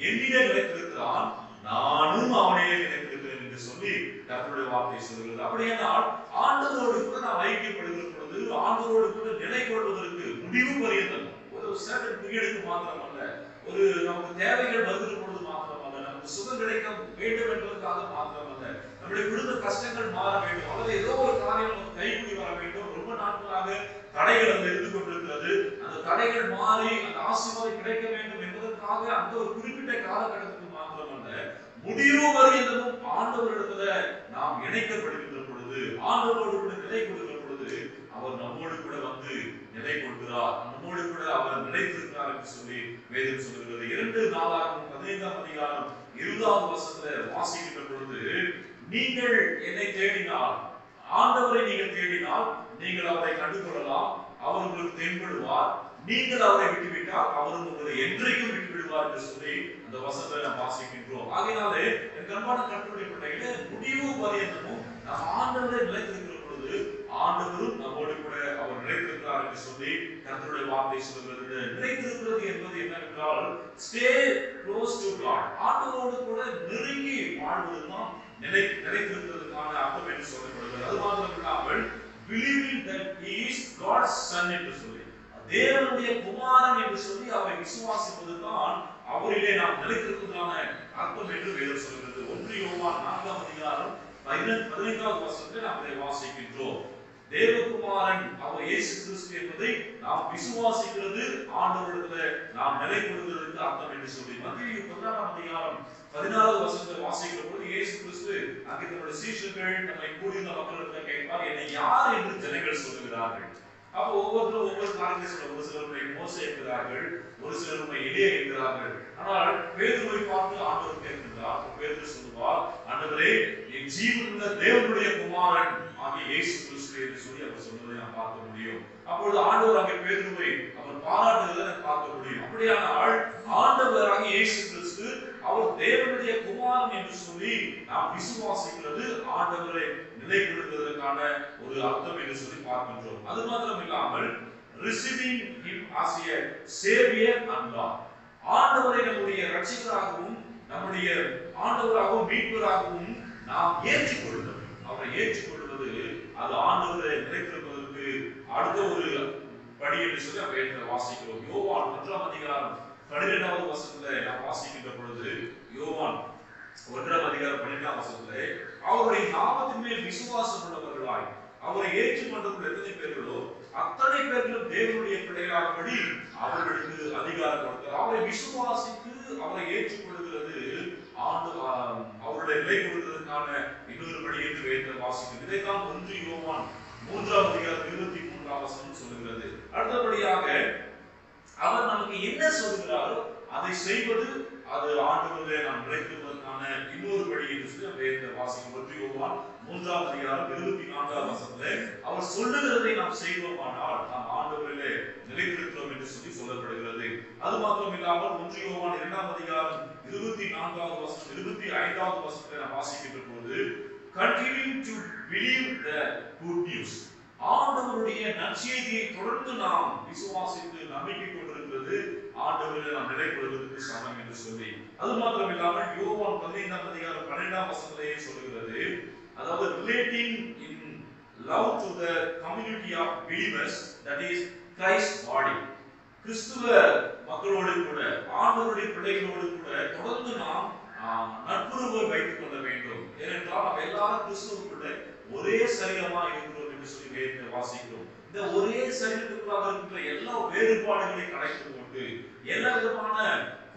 என்னிலே நிலைத்திருக்கிறான், நானும் அவனையே நினைத்திருக்கிறேன் என்று சொல்லி கர்த்தருடைய வார்த்தை சொல்கிறது. அப்படியானால் ஆண்டவரோடு கூட நாம் ஐக்கியப்படுகிற பொழுது, ஆண்டவரோடு கூட நிலை கொள்வதற்கு முடிவு பரியந்தம் ஒரு certain பீரியடுக்கு மாத்திரமல்ல, ஒரு நமக்கு தேவைகள் வருகிற பொழுது மாத்திரமல்ல, நமக்கு சுகம் கிடைக்க வேண்டும் என்பதற்காக மாத்திரமல்ல, நம்முடைய குடும்ப கஷ்டங்கள் மாற வேண்டும் அல்லது ஏதோ ஒரு காரியம் நமக்கு கைகூடி வர வேண்டும், ரொம்ப நாட்களாக தடைகள் அங்கு இருந்து கொண்டிருக்கிறது, அந்த தடைகள் மாறி அந்த ஆசீர்வாதம் கிடைக்க வேண்டும் என்பதற்காக என்பதற்காக அந்த ஒரு குறிப்பிட்ட காலகட்டத்துக்கு மாத்திரமல்ல, முடிவு வரையிலும் ஆண்டவரிடத்துல நாம் இணைக்கப்படுகின்ற பொழுது, ஆண்டவரோடு கூட நிலை கொள்கிற பொழுது, அவர் நம்மோடு கூட வந்து நிலை கொள்கிறார், நம்மோடு கூட அவர் நிலைத்திருக்கிறார் என்று சொல்லி வேதம் சொல்கிறது. 2 நாளாகமம் 15ஆம் அதிகாரம் 20வது வசனத்துல வாசிக்கின்ற பொழுது, நீங்கள் என்னை தேடினால், ஆண்டவரை நீங்கள் தேடினால் நீங்கள் அவரை கண்டுகொள்ளலாம், அவர் உங்களுக்கு தென்படுவார், நீங்கள் அவரை விட்டுவிட்டால் அவர் உங்களை என்றைக்கும் விட்டு விடுவார் என்று சொல்லி அந்த வசனத்தை நாம் வாசிக்கின்றோம். ஆகையினாலே என் கண்பான கர்த்தருடைய பிள்ளைகளே, முடிவு பரியந்தமும் நாம் ஆண்டவரை நிலைத்திருக்கிற பொழுது ஆண்டவரும் நம்மோடு கூட அவர் நிலைத்திருக்கிறார் என்று சொல்லி கர்த்தருடைய வார்த்தை சொல்கிறது. நிலைத்திருக்கிறது என்பது என்னவென்றால், ஸ்டே க்ளோஸ் டு காட், ஆண்டவரோடு கூட நெருங்கி வாழ்வதுதான் நிலைத்திருக்கிறதுக்கான அர்த்தம் என்று சொல்லப்படுகிறது. அது மாத்திரமில்லாமல் believing that he is God's son என்று சொல்லி, தேவனுடைய குமாரன் என்று சொல்லி அவரை விசுவாசிப்பதுதான் அவரிலே நாம் நிலைத்திருப்பதான அர்த்தம் என்று வேதம் சொல்கிறது. 1 யோவான் 4ஆம் அதிகாரம் 15வது வசனத்தை நாம் இதை வாசிக்கின்றோம். தேவகுமாரன் அவர் இயேசு கிறிஸ்து என்பதை நாம் விசுவாசிக்கிறது ஆண்டவரிடத்திலே நாம் நிலை கொள்வதற்கு அர்த்தம் என்று சொல்லி, மத்தேயு 11ஆம் அதிகாரம் 16வது வசனத்தை வாசிக்கிற பொழுது இயேசு கிறிஸ்து அங்கே தன்னுடைய சீஷர்கள் நம்மை கூடியிருந்த மக்களிடத்தில் கேட்பார், என்னை யார் என்று ஜனங்கள் சொல்லுகிறார்கள்? அப்போ ஒவ்வொருத்தரும் ஒவ்வொரு காரியத்தை சொல்ல, ஒரு சிலர் உண்மை மோசே என்கிறார்கள், ஒரு சிலர் உண்மை எலியா என்கிறார்கள். ஆனால் பேதுருவை பார்த்து ஆண்டவர் கேட்கின்றார். பேதுரு சொல்லுவார், ஆண்டவரே, என் ஜீவனுள்ள தேவனுடைய குமாரன் ஆகிய இயேசு கிறிஸ்து என்று சொல்லி அவர் சொன்னதை நாம் பார்க்க முடியும். அப்பொழுது ஆண்டவர் அங்கே பேதுருவை அவர் பாராட்டுவதை பார்க்க முடியும். அப்படியானால் ஆண்டவராகிய இயேசு கிறிஸ்து அவர் தேவனுடைய குமாரன் என்று சொல்லி நாம் விசுவாசிக்கிறது ஆண்டவரை நிலை கொள்வதற்கான ஒரு அர்த்தம் என்று சொல்லி பார்க்கின்றோம். அது மாத்திரம் இல்லாமல் receiving him as a savior and Lord, ஆண்டவரை நம்முடைய இரட்சகராகவும் நம்முடைய ஆண்டவராகவும் மீட்பராகவும் நாம் ஏற்றுக்கொள்வது, அவரை ஏற்றுக்கொள்வது அது ஆண்டவரை நிலைத்திருப்பதற்கு அடுத்த ஒரு படி என்று சொல்லி நம்ம வாசிக்கிறோம். யோவான் 1ஆம் அதிகாரம் 12வது வசனத்திலே நாம் வாசிக்கின்ற பொழுது, யோவான் 1ஆம் அதிகாரம் 12ஆம் வசனத்திலே, அவருடைய நாமத்தின் மேல் விசுவாசம் உள்ளவர்களாய் அவரை ஏற்றுக்கொண்டவர்கள் எத்தனை பேர்களோ அத்தனை பேர்களும் தேவனுடைய பிள்ளைகளாகும்படி அவர்களுக்கு அதிகாரம் கொடுத்தார். அவரை விசுவாசித்து அவரை ஏற்றுக்கொள்கிறது அவருடைய நிலை கொடுத்ததற்கான இன்னொரு படி என்று வேதம் வாசிக்கிறது. இதைத்தான் 1 யோவான் 3ஆம் அதிகாரம் 23ஆம் வசனம் சொல்லுகிறது. அடுத்தபடியாக அவர் நமக்கு என்ன சொல்கிறாரோ அதை செய்வது, அது ஆண்டவரிலே நாம் நிலைத்திருப்பதற்கான இன்னொரு படி என்று சொல்லி வேதம் வாசிக்கும். 1 யோவான் 3ஆம் அதிகாரம் 24ஆம் வசனத்திலே, அவர் சொல்லுகிறதை நாம் செய்வோமானால் நாம் ஆண்டவரிலே நிலைத்திருக்கிறோம் என்று சொல்லி சொல்லப்படுகிறது. அது மாத்திரம் இல்லாமல் 1 யோவான் 2ஆம் அதிகாரம் 24வது வசனம் 25வது வசனத்தை நாம் வாசிக்கின்ற போது, continuing to believe the good news, ஆண்டவருடைய நற்செய்தியை தொடர்ந்து நாம் விசுவாசித்து நம்பிக்கை கொண்டிருக்கிறது ஆண்டவரிலே நாம் நிலை கொள்வதற்கு சமம் என்று சொல்லி, அது மாத்திரம் இல்லாமல் யோவான் 15ஆம் அதிகாரம் 12ஆம் வசனத்திலேயே சொல்கிறது, அதாவது relating in love to the community of believers, that is Christ's body, கிறிஸ்துவ மக்களோடு கூட ஆண்டவருடைய பிள்ளைகளோடு கூட தொடர்ந்து நாம் நட்புறவை வைத்துக் கொள்ள வேண்டும். ஏனென்றால் நாம் எல்லாரும் கிறிஸ்துவுக்குள்ள ஒரே சரீரமாக இருக்கிறோம் என்று சொல்லி வேதத்தை வாசிக்கிறோம். இந்த ஒரே சரீரத்துக்குள்ளாக இருக்கிற எல்லா வேறுபாடுகளை கலைத்து போட்டு, எல்லா விதமான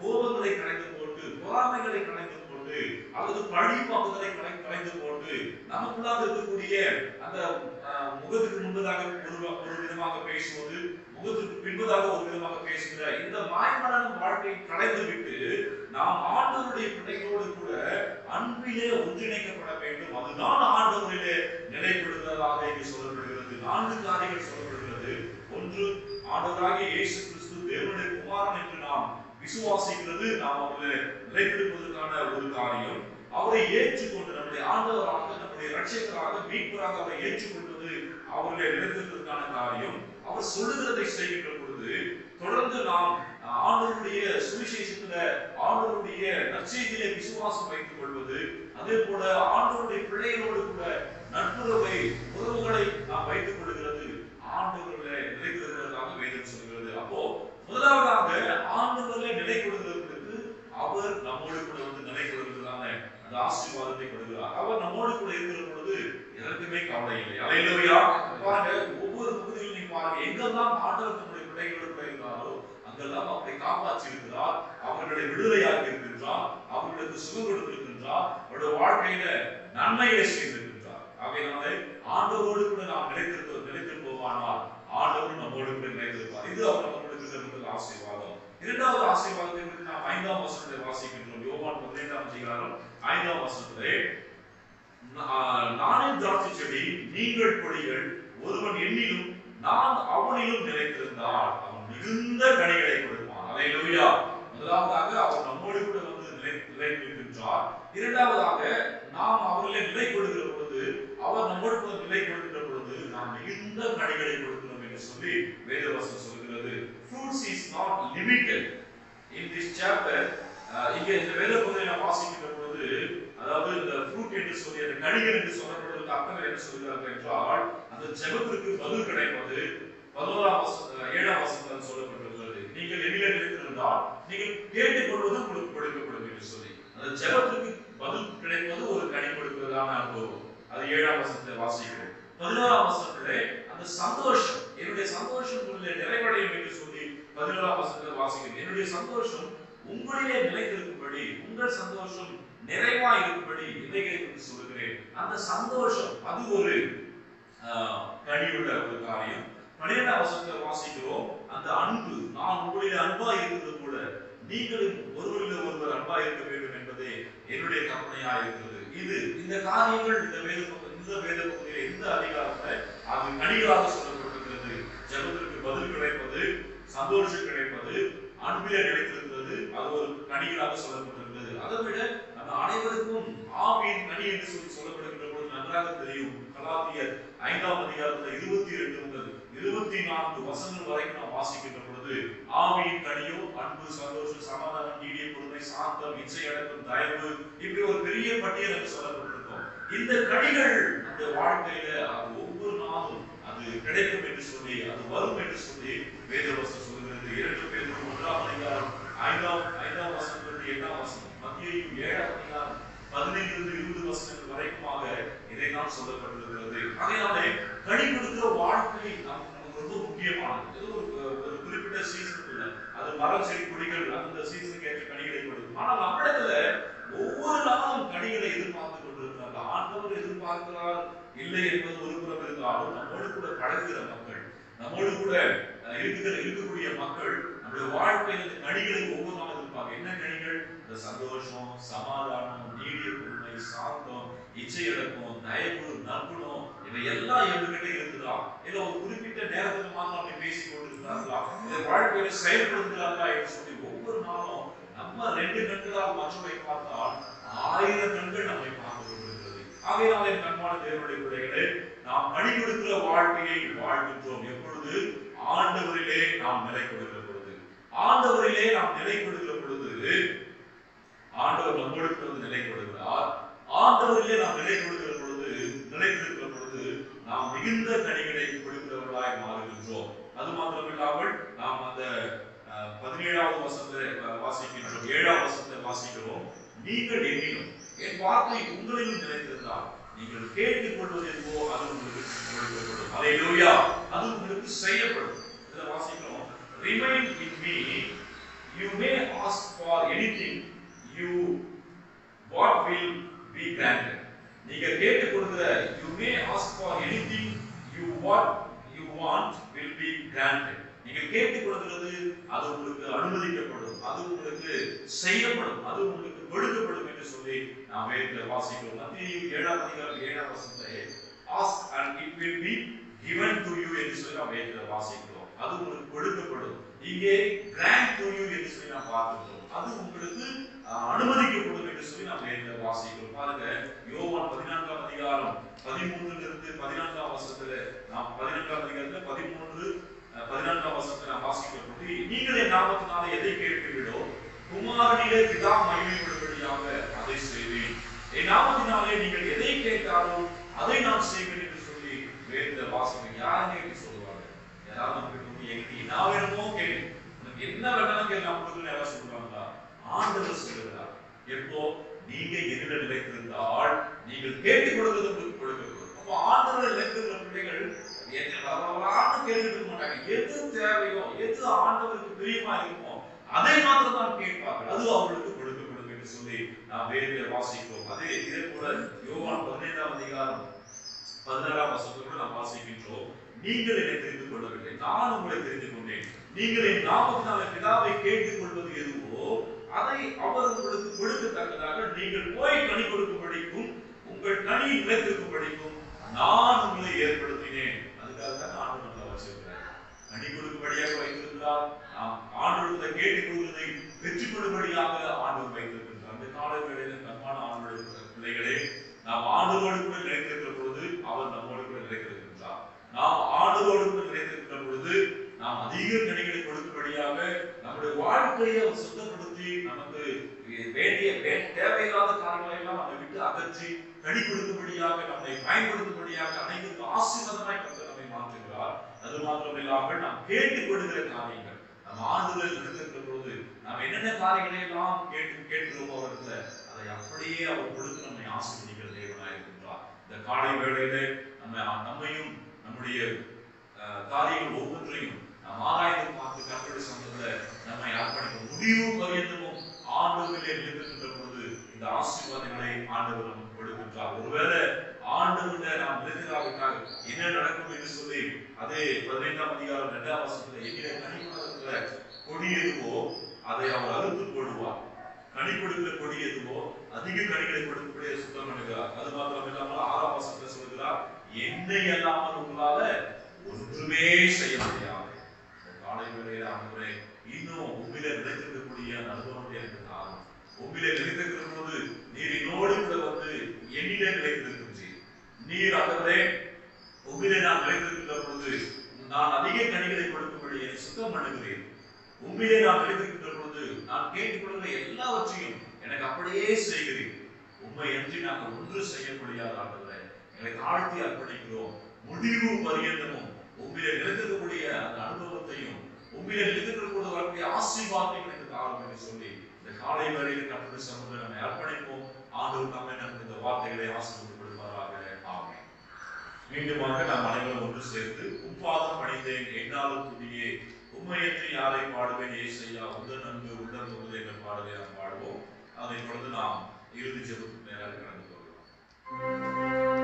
கோபங்களை கலைத்து போட்டு, பொறாமைகளை கலைத்து போட்டு, அல்லது பழி பாக்குதலை கலைத்து போட்டு, நமக்குள்ளாக இருக்கக்கூடிய அந்த முகத்துக்கு முன்பதாக ஒரு விதமாக பேசுவது, முகத்துக்கு பின்பதாக ஒரு விதமாக பேசுகிற இந்த மாய்மலன வாழ்க்கையை கலைந்து விட்டு நாம் ஆண்டவருடைய பிள்ளைகளோடு கூட அன்பிலே ஒன்றிணைக்கப்பட வேண்டும். அதுதான் ஆண்டவரிலே நிலைப்படுவதாக இங்கு சொல்லப்படுகிறது. 4 காரியங்கள் சொல்லப்படுகிறது. 1, ஆண்டவராகிய இயேசு கிறிஸ்து தேவனுடைய குமாரன் என்று நாம் விசுவாசிக்கிறது நாம் அவரை நிலைத்திருப்பதற்கான ஒரு காரியம். அவரை ஏற்றுக்கொண்டு நம்முடைய ஆண்டவராக, நம்முடைய இரட்சகராக, மீட்பராக அவரை ஏற்றுக்கொள்வது அவரை நிலைத்திருப்பதற்கான காரியம். அவர் சொல்லுகிறதை செய்கின்ற பொழுது தொடர்ந்து நாம் ஆண்டவருடைய சுவிசேஷத்துல ஆண்டவருடைய நற்செய்தியிலே விசுவாசம் வைத்துக் கொள்வது, அதே போல ஆண்டவருடைய பிள்ளைகளோடு கூட நட்புறவை உறவுகளை நாம் வைத்துக் கொள்கிறது ஆண்டவர்களை நிலைத்திருக்கிறதாக வேதம் சொல்கிறது. அப்போ முதலாவதாக ஆண்டவர்களை நிலை கொடுக்கிறதுக்கு அவர் நம்மோடு கூட வந்து நிலை கொடுக்கிறதான அந்த ஆசீர்வாதத்தை கொடுக்கிறார். அவர் நம்மோடு கூட இருக்கிற பொழுது எதற்குமே கவலை இல்லை. அல்லேலூயா. பாருங்க, ஒவ்வொரு பகுதியிலும் நீங்க பாருங்க, எங்கெல்லாம் ஆண்டவர் நம்முடைய பிள்ளைகளோடு கூட இருந்தாரோ அங்க அங்கெல்லாம் அவரை காப்பாற்றி இருக்கிறார், அவர்களை விடுதலையாக்கி இருக்கின்றார், அவர்களுக்கு சுகம் கொடுத்திருக்கின்றார், அவருடைய வாழ்க்கையில நன்மையை செய்திருக்கின்றார். ஆகையினாலே ஆண்டவரோடு கூட நாம் நிலைத்திருப்போமானால் ஆண்டவர் நம்மோடு கூட நிலைத்திருப்பார். இது அவர் நம்மளுக்கு முதல் ஆசீர்வாதம். இரண்டாவது ஆசீர்வாதத்தை குறித்து நாம் 5ஆம் வசனத்தை வாசிக்கின்றோம். யோவான் 15ஆம் அதிகாரம் 5ஆம் வசனத்திலே, நானே திராட்சை செடி, நீங்கள் கொடிகள், ஒருவன் என்னிலும் நான் அவனிலும் நிலைத்திருந்தால் அவன் மிகுந்த கனிகளை கொடுப்பான். அல்லேலூயா. முதலாவதாக அவர் நம்மோடு கூட வந்து நிலைத்திருக்கின்றார். இரண்டாவதாக நாம் அவர்களை நிலை கொடுக்கிற பொழுது, அவர் நம்மோடு கூட நிலை கொடுக்கிற பொழுது நாம் மிகுந்த கனிகளை கொடுக்கிறோம் என்று சொல்லி வேதவசனம் சொல்கிறது. Fruits is not limited in this chapter. இங்கே இந்த வேத பகுதியை நாம் வாசிக்கின்ற பொழுது, அதாவது இந்த ஃப்ரூட் என்று சொல்லி அந்த கனிகள் என்று சொல்லப்படுவதற்கு அர்த்தம் என்ன சொல்கிறார்கள் என்றால், அந்த ஜெபத்திற்கு பதில் கிடைப்பது 7ஆம் வசனத்தில் சொல்லப்பட்டிருக்கிறது. நீங்கள் என்னிலே நிலைத்திருந்தால் நீங்கள் கேட்டுக்கொள்வது உங்களுக்கு கொடுக்கப்படும் என்று சொல்லி, அந்த ஜெபத்திற்கு பதில் கிடைப்பது ஒரு கனி கொடுக்கிறதான அனுபவம். அது 7ஆம் வசனத்தை வாசிக்கிறோம். 11ஆம் வசனத்திலே அந்த சந்தோஷம், என்னுடைய சந்தோஷம் உங்களிலே நிறைவடையும் என்று சொல்லி 11ஆம் வசனத்தை வாசிக்கிறோம். என்னுடைய சந்தோஷம் உங்களிலே நிலைத்திருக்கும்படி, உங்கள் சந்தோஷம் நிறைவா இருக்கும்படி இவைகளை குறித்து சொல்கிறேன். அந்த சந்தோஷம் அது ஒரு கனியுள்ள ஒரு காரியம். 12ஆம் வசனத்தை வாசிக்கிறோம். அந்த அன்பு, நான் உங்களிலே அன்பா இருக்கிறது கூட நீங்களும் ஒருவரிலே ஒருவர் அன்பா இருக்க வேண்டும் என்பதே என்னுடைய கற்பனையா இருக்கிறது. இந்த காரியங்கள் இந்த வேத பகுதியிலே இந்த அதிகாரத்தை அது கனிகளாக சொல்லப்பட்டிருக்கிறது. ஜெபத்திற்கு பதில் கிடைப்பது, சந்தோஷம் கிடைப்பது, அன்பிலே நிலைத்திருக்கிறது, அது ஒரு கனிகளாக சொல்லப்பட்டிருக்கிறது. அதை விட நம்ம அனைவருக்கும் ஆவியின் கனி என்று சொல்லப்படுகின்ற பொழுது நன்றாக தெரியும். கலாத்தியர் 5ஆம் அதிகாரத்தில் 22 முதல் 24 வசனங்கள் வரைக்கும் நாம் வாசிக்கின்ற பொழுது, ஆவியின் கனியோ அன்பு, சந்தோஷம், சமாதானம், நீடிய பொறுமை, சாந்தம், இச்சை அடக்கம், தயவு, இப்படி ஒரு பெரிய பட்டியல் சொல்லப்பட்டிருக்கும். இந்த கனிகள் அந்த வாழ்க்கையில அது ஒவ்வொரு நாளும் அது கிடைக்கும் என்று சொல்லி, அது வரும் என்று சொல்லி வேதவசனம் சொல்கிறது. 2 பேதுரு 1ஆம் அதிகாரம் 5ஆம் வசனத்திலிருந்து 8ஆம் வசனம், மத்தேயு 7ஆம் அதிகாரம் 15 20 வசனங்கள் வரைக்குமாக இதை நாம் சொல்லப்பட்டிருக்கிறது. அதனாலே கனி கொடுக்கிற வாழ்க்கை நமக்கு ரொம்ப முக்கியமானது. இது ஒரு குறிப்பிட்ட சீசனுக்கு இல்லை, அது மரம், செடி, கொடிகள் அந்த சீசனுக்கு ஏற்ற கனிகளை கொடுக்கும். ஆனால் நம்மிடத்துல ஒவ்வொரு நாளும் கனிகளை எதிர்பார்த்து கொண்டிருக்கிறார்கள். ஆண்டவர் எதிர்பார்க்கிறார் இல்லை என்பது ஒரு புறம் இருந்தாலும், நம்மோடு கூட பழகுகிற மக்கள், நம்மோடு கூட இருக்கக்கூடிய மக்கள் நம்முடைய வாழ்க்கையில் இந்த கனிகளை ஒவ்வொரு நாளும் எதிர்பார்க்க. என்ன கனிகள்? இந்த சந்தோஷம், சமாதானம், நீடிய பொறுமை, சாந்தம், இச்சை அடக்கம், தயவு, நற்குணம், இவை எல்லாம் எங்ககிட்ட இருக்குதா? இல்ல ஒரு குறிப்பிட்ட நேரத்துக்கு மாத்திரம் அப்படி பேசிக் கொண்டிருக்கிறார்களா? இதை வாழ்க்கையில செயல்படுத்துகிறார்களா என்று சொல்லி ஒவ்வொரு நாளும் நம்ம 2 கண்களால் மற்றவை பார்த்தால் 1000 கண்கள் நம்மை பார்த்து கொண்டிருக்கிறது. ஆகையால் என் அன்பான தேவனுடைய பிள்ளைகளே, நாம் கனி கொடுக்கிற வாழ்க்கையை வாழ்கின்றோம் எப்பொழுது? ஆண்டவரிலே நாம் நிலை கொடுக்கிற பொழுது. ஆண்டவரிலே நாம் நிலை கொடுக்கிற பொழுது ஆண்டவர் நம்மளுக்கு வந்து நிலை கொடுக்கிறார். ஆண்டவரிலே நாம் நிலை கொடுக்கிற பொழுது, நிலைத்திருக்கிற பொழுது நாம் மிகுந்த கனிகளை கொடுக்கிறவர்களாய் மாறுகின்றோம். அது மாத்திரமில்லாமல் நாம் அந்த 17ஆவது வசனத்தை வாசிக்கின்றோம், 7ஆம் வசனத்தை வாசிக்கிறோம். நீங்கள் என்னிலும் என் வார்த்தை உங்களிலும் நிலைத்திருந்தால் நீங்கள் கேட்டுக் கொள்வது எதுவோ அது உங்களுக்கு கொடுக்கப்படும். அல்லேலூயா. அது உங்களுக்கு செய்யப்படும். இதை வாசிக்கிறோம். Remain in me, you may ask for anything you what will be granted. நீங்க கேட்டுக் கொள்கிற you may ask for anything you what you want will be granted. நீங்க கேட்டுக் கொள்கிறது அது உங்களுக்கு அனுமதிக்கப்படும், அது உங்களுக்கு செய்யப்படும், அது உங்களுக்கு கொடுக்கப்படும் என்று சொல்லி நாம் வேதத்தில் வாசிக்கிறோம். மத்தேயு 7ஆம் அதிகாரம் 7ஆம் வசனத்திலே ask and it will be given to you என்று சொல்லி நாம் வேதத்தில் வாசிக்கிறோம். அது உங்களுக்கு கொடுக்கப்படும். இங்கே grant to you என்று சொல்லி நாம் பார்க்கிறோம். அது உங்களுக்கு அனுமதிக்கப்படும் என்று சொல்லி நாம் வேதத்தில் வாசிக்கிறோம். பாருங்க, யோவான் 14ஆம் அதிகாரம் 13 இருந்து 14ஆம் வசனத்திலே நாம் 14ஆம் அதிகாரத்துல 14ஆம் வசனத்தை நாம் வாசிக்கிறோம். நீங்கள் என் நாமத்தினாலே எதை கேட்கிறீர்களோ குமாரனிலே பிதா மகிமைப்படும்படியாக அதை செய்வேன். என் நாமத்தினாலே நீங்கள் எதை கேட்டாலும் அதை நான் செய்வேன் என்று சொல்லி வேதத்தில் வாசிக்கிறோம். யாருங்க என்று சொல்லுவாங்க? யாராவது நமக்கு என்ன வேணுமோ கேளு, உனக்கு என்ன வேணாலும் கேள்வி நான் கொடுக்கல யாராவது சொல்லுவாங்களா? ஆண்டவர் சொல்லுகிறார். எப்போ? நீங்க என்னிடம் நிலைத்திருந்தால் நீங்கள் கேட்டுக் கொடுக்கிறது உங்களுக்கு கொடுக்கப்படும். அப்போ ஆண்டவர் நிலைத்திருக்கிற பிள்ளைகள் கேள்வி இருக்க மாட்டாங்க. எது தேவையோ, எது ஆண்டவருக்கு பிரியமா இருக்குமோ அதை மாத்திரம் தான் கேட்பார்கள், அது அவர்களுக்கு கொடுக்கப்படும் என்று சொல்லி நாம் வேதத்தில் வாசிக்கிறோம். அதே இதே போல யோவான் 15ஆம் அதிகாரம் 16ஆம் வசனத்தில் நாம் வாசிக்கின்றோம், நீங்கள் என்னை தெரிந்து கொள்ளவில்லை, நான் உங்களை தெரிந்து கொண்டேன். நீங்கள் என் நாமத்தினாலே பிதாவை கேட்டுக் கொள்வது எதுவோ அதை அவர் உங்களுக்கு கொடுக்கத்தக்கதாக நீங்கள் போய் கனி கொடுக்கும்படிக்கும் உங்கள் கனி நிலைத்திருக்கும்படிக்கும் நான் உங்களை ஏற்படுத்தினேன். அதுக்காக தான் ஆண்டவர் நம்மளை வச்சிருக்கிறார், கனி கொடுக்கும்படியாக வைத்திருக்கிறார். நாம் ஆண்டவரை கேட்டுக் கொள்வதை பெற்றுக் கொள்ளும்படியாக ஆண்டவர் வைத்திருக்கின்றார். அந்த கால வேளையில கண்மான ஆண்டவருடைய பிள்ளைகளே, நாம் ஆண்டவரோடு கூட நிலைத்திருக்கிற பொழுது அவர் நம்மோடு கூட நிலைத்திருக்கின்றார். நாம் ஆண்டவரோடு கூட நிலைத்திருக்கிற பொழுது நாம் அதிக கனிகளை கொடுக்கும்படியாக நம்முடைய வாழ்க்கையை சுத்தப்படுத்தி நமக்கு வேண்டிய தேவையில்லாத காரியங்களை எல்லாம் நம்மை விட்டு அகற்றி கனி கொடுக்கும்படியாக நம்மை பயன்படுத்தும்படியாக அனைத்து ஆசீர்வாதமாய் நம்மை மாற்றுகிறார். அது மாத்திரம் இல்லாமல் நாம் கேட்டுக்கொள்கிற காரியங்கள், நம்ம ஆண்டுகள் நிலைத்திருக்கிற பொழுது நாம் என்னென்ன காரியங்களை எல்லாம் கேட்கிறோமோ அவர்கிட்ட அதை அப்படியே அவர் கொடுத்து நம்மை ஆசீர்வதிக்கிற தேவனாய் இருக்கின்றார். இந்த காலை வேளையிலே நம்மையும் நம்முடைய காரியங்கள் ஒவ்வொன்றையும் நாம் ஆராய்ந்து பார்த்து கர்த்தருடைய சமூகத்துல நம்மை அர்ப்பணிக்கும் முடிவு பரியந்தமும் ஆண்டவரிலே நிலைத்திருக்கின்ற பொழுது இந்த ஆசீர்வாதங்களை ஆண்டவர் நமக்கு கொடுக்கின்றார். ஒருவேளை ஆண்டவரிலே நாம் நிலைத்திராவிட்டால் என்ன நடக்கும் என்று சொல்லி அதே 15ஆம் அதிகாரம் 2ஆம் வசனத்துல எங்கே கனிமரத்துல கொடி எதுவோ அதை அவர் அறுத்து போடுவார், கனி கொடுக்கிற கொடி எதுவோ அதிக கனிகளை கொடுக்கக்கூடிய சுத்தம் பண்ணுகிறார். அது மாத்திரம் இல்லாமல் 6ஆம் வசனத்துல சொல்கிறார், என்னை அல்லாமல் உங்களால ஒன்றுமே செய்ய முடியாது. காலை வேளையில ஆண்டவரே இன்னும் உண்மையிலே நிலைத்திருக்கக்கூடிய அனுபவம் எனக்கு தாரும். உண்மையிலே நிலைத்திருக்கிற போது நீர் என்னோடு கூட வந்து என்னிலே நிலைத்திருக்கின்றீர். நீர் ஆண்டவரே உண்மையிலே நான் நிலைத்திருக்கின்ற பொழுது நான் அதிக கனிகளை கொடுக்கும்படி என்னை சுத்தம் பண்ணுகிறேன். உண்மையிலே நான் நிலைத்திருக்கின்ற பொழுது நான் கேட்டுக்கொள்கிற எல்லாவற்றையும் எனக்கு அப்படியே செய்கிறேன். உண்மை என்று நாங்கள் ஒன்று செய்ய முடியாத ஆண்டவரே எங்களை தாழ்த்தி அர்ப்பணிக்கிறோம். முடிவு பரியந்தமும் உண்மையிலே நிலைத்திருக்கக்கூடிய அந்த அனுபவத்தையும் உண்மையிலே நிலைத்திருக்கக்கூடிய வரக்கூடிய ஆசீர்வாதங்களை தாரும் என்று சொல்லி இந்த காலை வேளையில் கர்த்தருடைய சமூகத்தில் நம்மை அர்ப்பணிப்போம். ஆண்டவர் நம்மை நமக்கு இந்த வார்த்தைகளை ஆசீர்வதித்து கொடுப்பாராக. ஆமென். மீண்டுமாக நாம் அனைவரும் ஒன்று சேர்ந்து உம்பாதம் பணிந்தேன் என்னாலும் துதியே உண்மையற்றி யாரை பாடுவேன் ஏசையா உங்கள் நன்கு உள்ளம் தொகுதி என்ற பாடலை நாம் பாடுவோம். அதை தொடர்ந்து நாம் இறுதி ஜெபத்துக்கு நேராக கடந்து போகிறோம். Amen.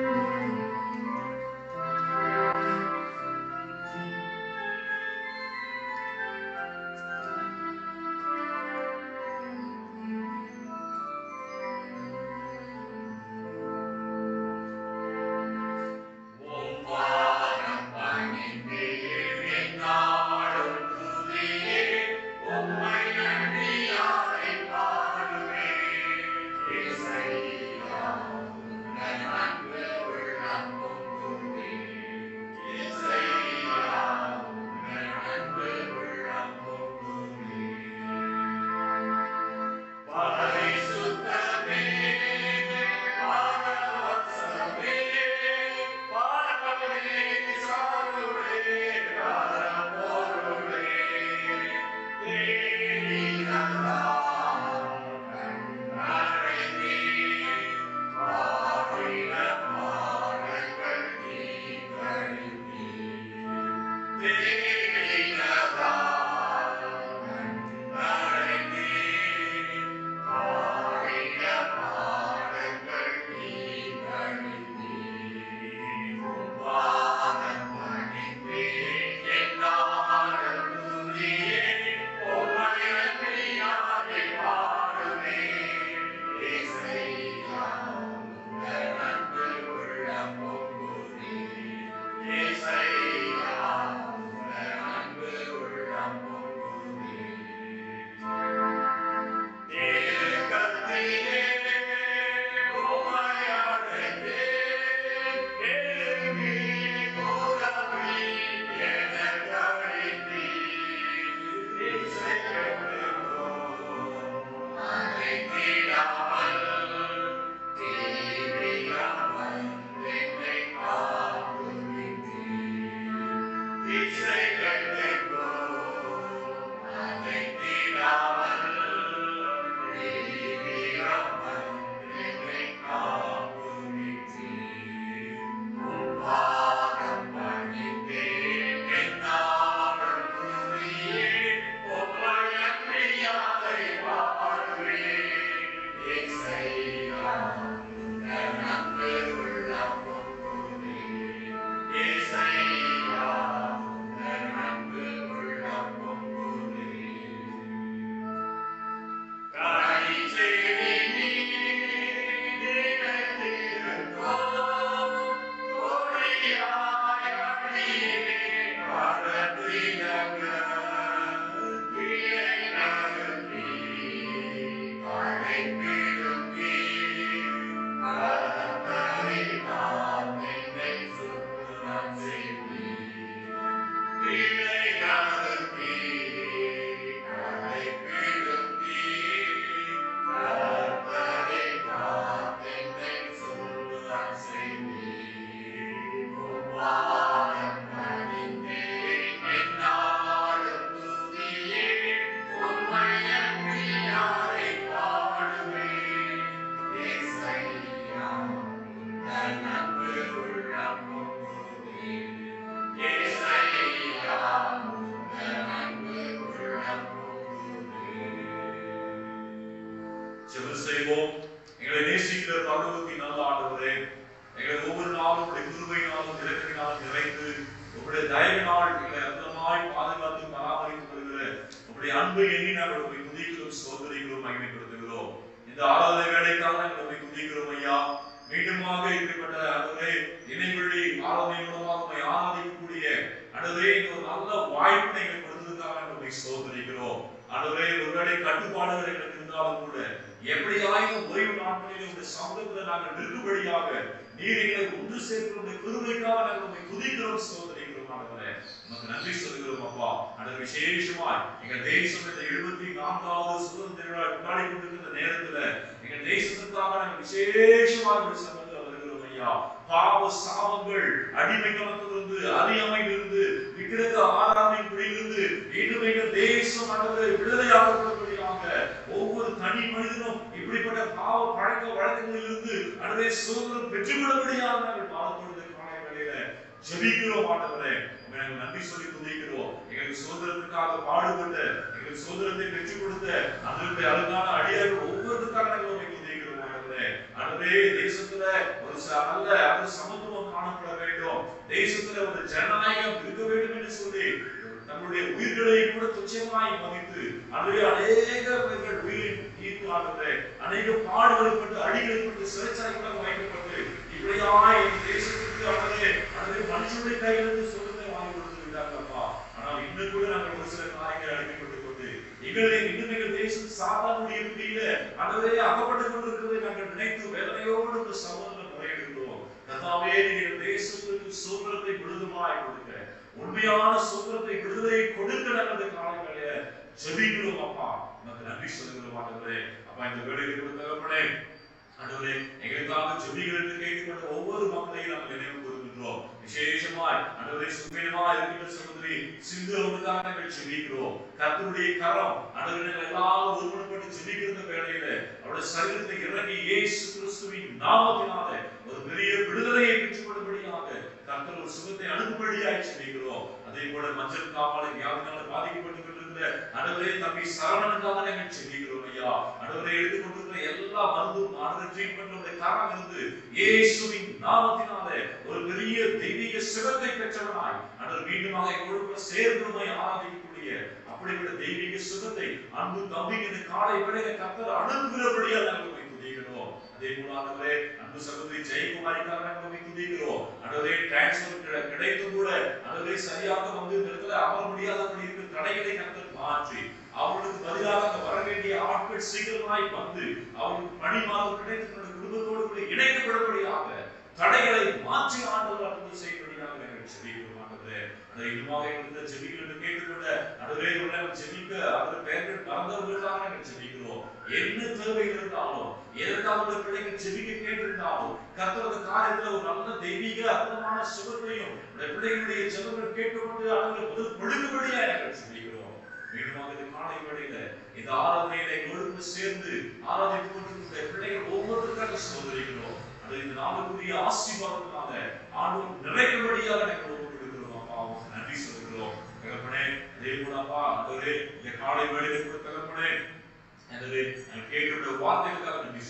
வார்த்தைகளுக்காக நன்றி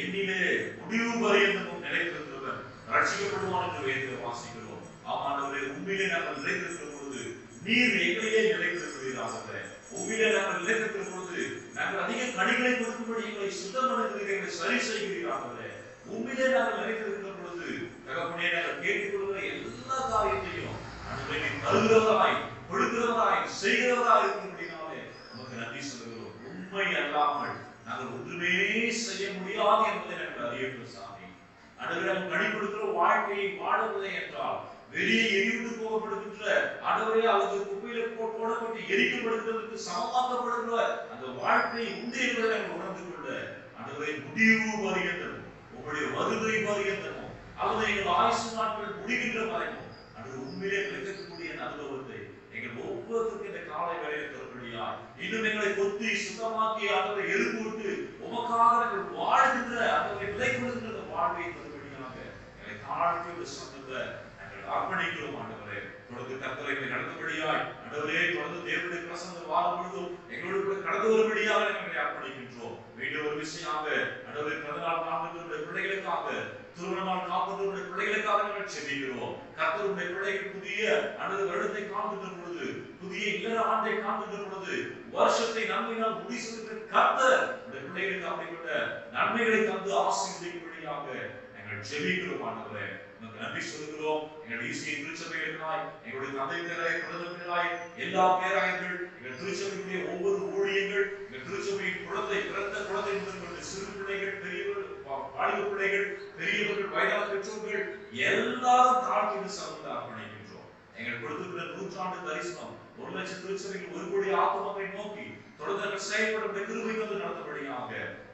என்னிலே முடிவு பரியந்தமும் நிலைத்திருக்கிறவன் ரட்சிக்கப்படுவான் என்று வேதத்தில் வாசிக்கிறோம். ஆமாண்டவரே, உண்மையிலே நாங்கள் நிலைத்திருக்கிற பொழுது நீர் எங்களிலே நிலைத்திருக்கிறீர்களாக. உண்மையிலே நாங்கள் நிலைத்திருக்கிற பொழுது நாங்கள் அதிக கனிகளை கொடுக்கும்படி எங்களை சுத்தம் பண்ணுகிறீர்கள், எங்களை சரி செய்கிறீர்களாக. உண்மையிலே நாங்கள் நிலைத்திருக்கிற பொழுது தகப்பனே, நாங்கள் கேட்டுக்கொள்கிற எல்லா காரியத்தையும் ஆண்டவரே தருகிறவராய் கொடுக்கிறவராய் செய்கிறவராய் இருக்கும்படினாலே நமக்கு நன்றி சொல்கிறோம். உண்மை அல்லாமல் நாங்கள் ஒன்றுமே செய்ய முடியாது என்பதை நாங்கள் அறியணும் சாமி. ஆண்டவரே, நாம் கனி கொடுக்கிற வாழ்க்கையை வாழவில்லை என்றால் வெளியே எரிந்து போகப்படுகின்ற ஆண்டவரே அல்லது குப்பையில போடப்பட்டு எரிக்கப்படுகிறதுக்கு சமமாக்கப்படுகிற அந்த வாழ்க்கையை உண்டு என்பதை நாங்கள் உணர்ந்து கொள்ள ஆண்டவரே முடிவு வருகின்றன உங்களுடைய வருகை வருகின்றன அல்லது எங்கள் ஆயுசு நாட்கள் முடிகின்ற வரைக்கும் அது உண்மையிலே கிடைக்கக்கூடிய அனுபவத்தை எங்கள் ஒவ்வொருத்தருக்கும் இந்த காலை வேலையை தரும்படியா இன்னும் எங்களை கொத்தி சுத்தமாக்கி ஆண்டவரை எழுப்பூட்டு உமக்காக நாங்கள் வாழ்கின்ற ஆண்டவரை விலை கொடுக்கின்ற வாழ்வை தரும்படியாக எங்களை தாழ்த்தி சொந்த நாங்கள் அர்ப்பணிக்கிறோம். ஆண்டவரே, தொடர்ந்து கர்த்தரை நடத்தும்படியாய் ஆண்டவரே தொடர்ந்து தேவனுடைய பிரசன்னம் வாரம் முழுதும் எங்களோடு கடந்து வரும்படியாக எங்களை அர்ப்பணிக்கின்றோம். மீண்டும் ஒரு விஷயமாக ஆண்டவரே பிறந்தநாள் காண்கின்ற பிள்ளைகளுக்காக திருமணநாள் காண்கின்ற பிள்ளைகளுக்காக நாங்கள் செபிக்கிறோம். கர்த்தருடைய பிள்ளைகள் புதிய ஆண்டவர் வருடத்தை காண்கின்ற பொழுது புதிய இல்லற ஆண்டை காண்கின்ற பொழுது வருஷத்தை நன்மையினால் முடிசெலுத்த கர்த்தர் இந்த பிள்ளைகளுக்கு அப்படிப்பட்ட நன்மைகளை தந்து ஆசீர்வதிக்கும்படியாக நாங்கள் செபிக்கிறோம். ஆண்டவரே, நமக்கு நன்றி சொல்கிறோம். எங்கள் ஈசிய திருச்சபைகளுக்காய் எங்களுடைய தந்தையராய் பிரதமர்களாய் எல்லா பேராயர்கள் எங்கள் திருச்சபையுடைய ஒவ்வொரு ஊழியர்கள் எங்கள் திருச்சபையின் குழந்தை பிறந்த குழந்தை முதல் சிறு பிள்ளைகள் பெரியவர்கள் வாலிப பிள்ளைகள் பெரியவர்கள் வயதான பெற்றோர்கள் எல்லாரும் தாழ்த்தி சமூக அர்ப்பணிக்கின்றோம். எங்கள் கொடுத்திருக்கிற 100 ஆண்டு தரிசனம் 1 லட்சம் திருச்சபைகள் 1 கோடி ஆத்மாவை நோக்கி தொடர்ந்து செயல்படும் கிருபை வந்து நடத்தபடியாக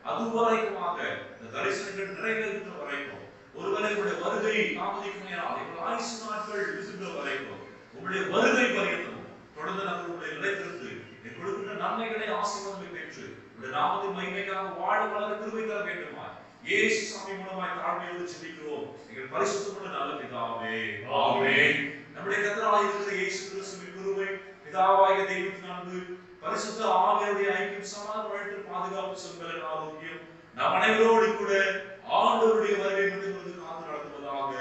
அதுவரைக்குமாக இந்த தரிசனங்கள் நிறைவேறுகின்ற வரைக்கும் ஒருவேளை உங்களுடைய வருகை தாமதிக்குமையானால் எங்கள் ஆயுசு நாட்கள் இருக்கின்ற வரைக்கும் உங்களுடைய வருகை பரியந்தம் தொடர்ந்து நாங்கள் உங்களுடைய நிலைத்திருந்து கொடுக்கின்ற நன்மைகளை ஆசீர்வாதங்களை பெற்று உங்களுடைய நாமத்தின் மகிமைக்காக வாழ வளர கிருபை தர வேண்டுமா இயேசு சாமி மூலமாய் தாழ்மையோடு செபிக்கிறோம் எங்கள் பரிசுத்தமுள்ள நல்ல பிதாவே, ஆமென். நம்முடைய கர்த்தராகிய இருக்கிற இயேசு கிறிஸ்துவின் கிருபை, பிதாவாகிய தெய்வத்தின் அன்பு, பரிசுத்த ஆவியானவருடைய ஐக்கியம், சமாதானம், பாதுகாப்பு, செல்வம், ஆரோக்கியம் நம் அனைவரோடு கூட ஆண்டவருடைய வருகை மட்டும் காத்து நடத்துவதாக.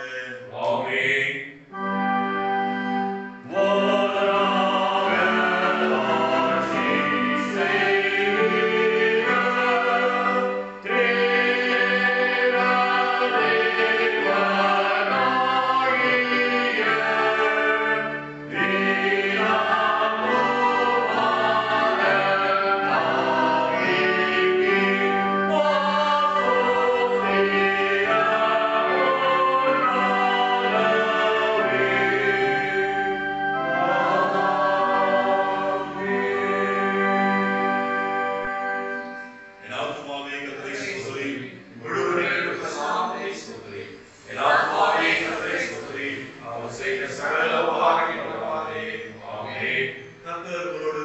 ஆமென். கர்த்தர் உங்களோடு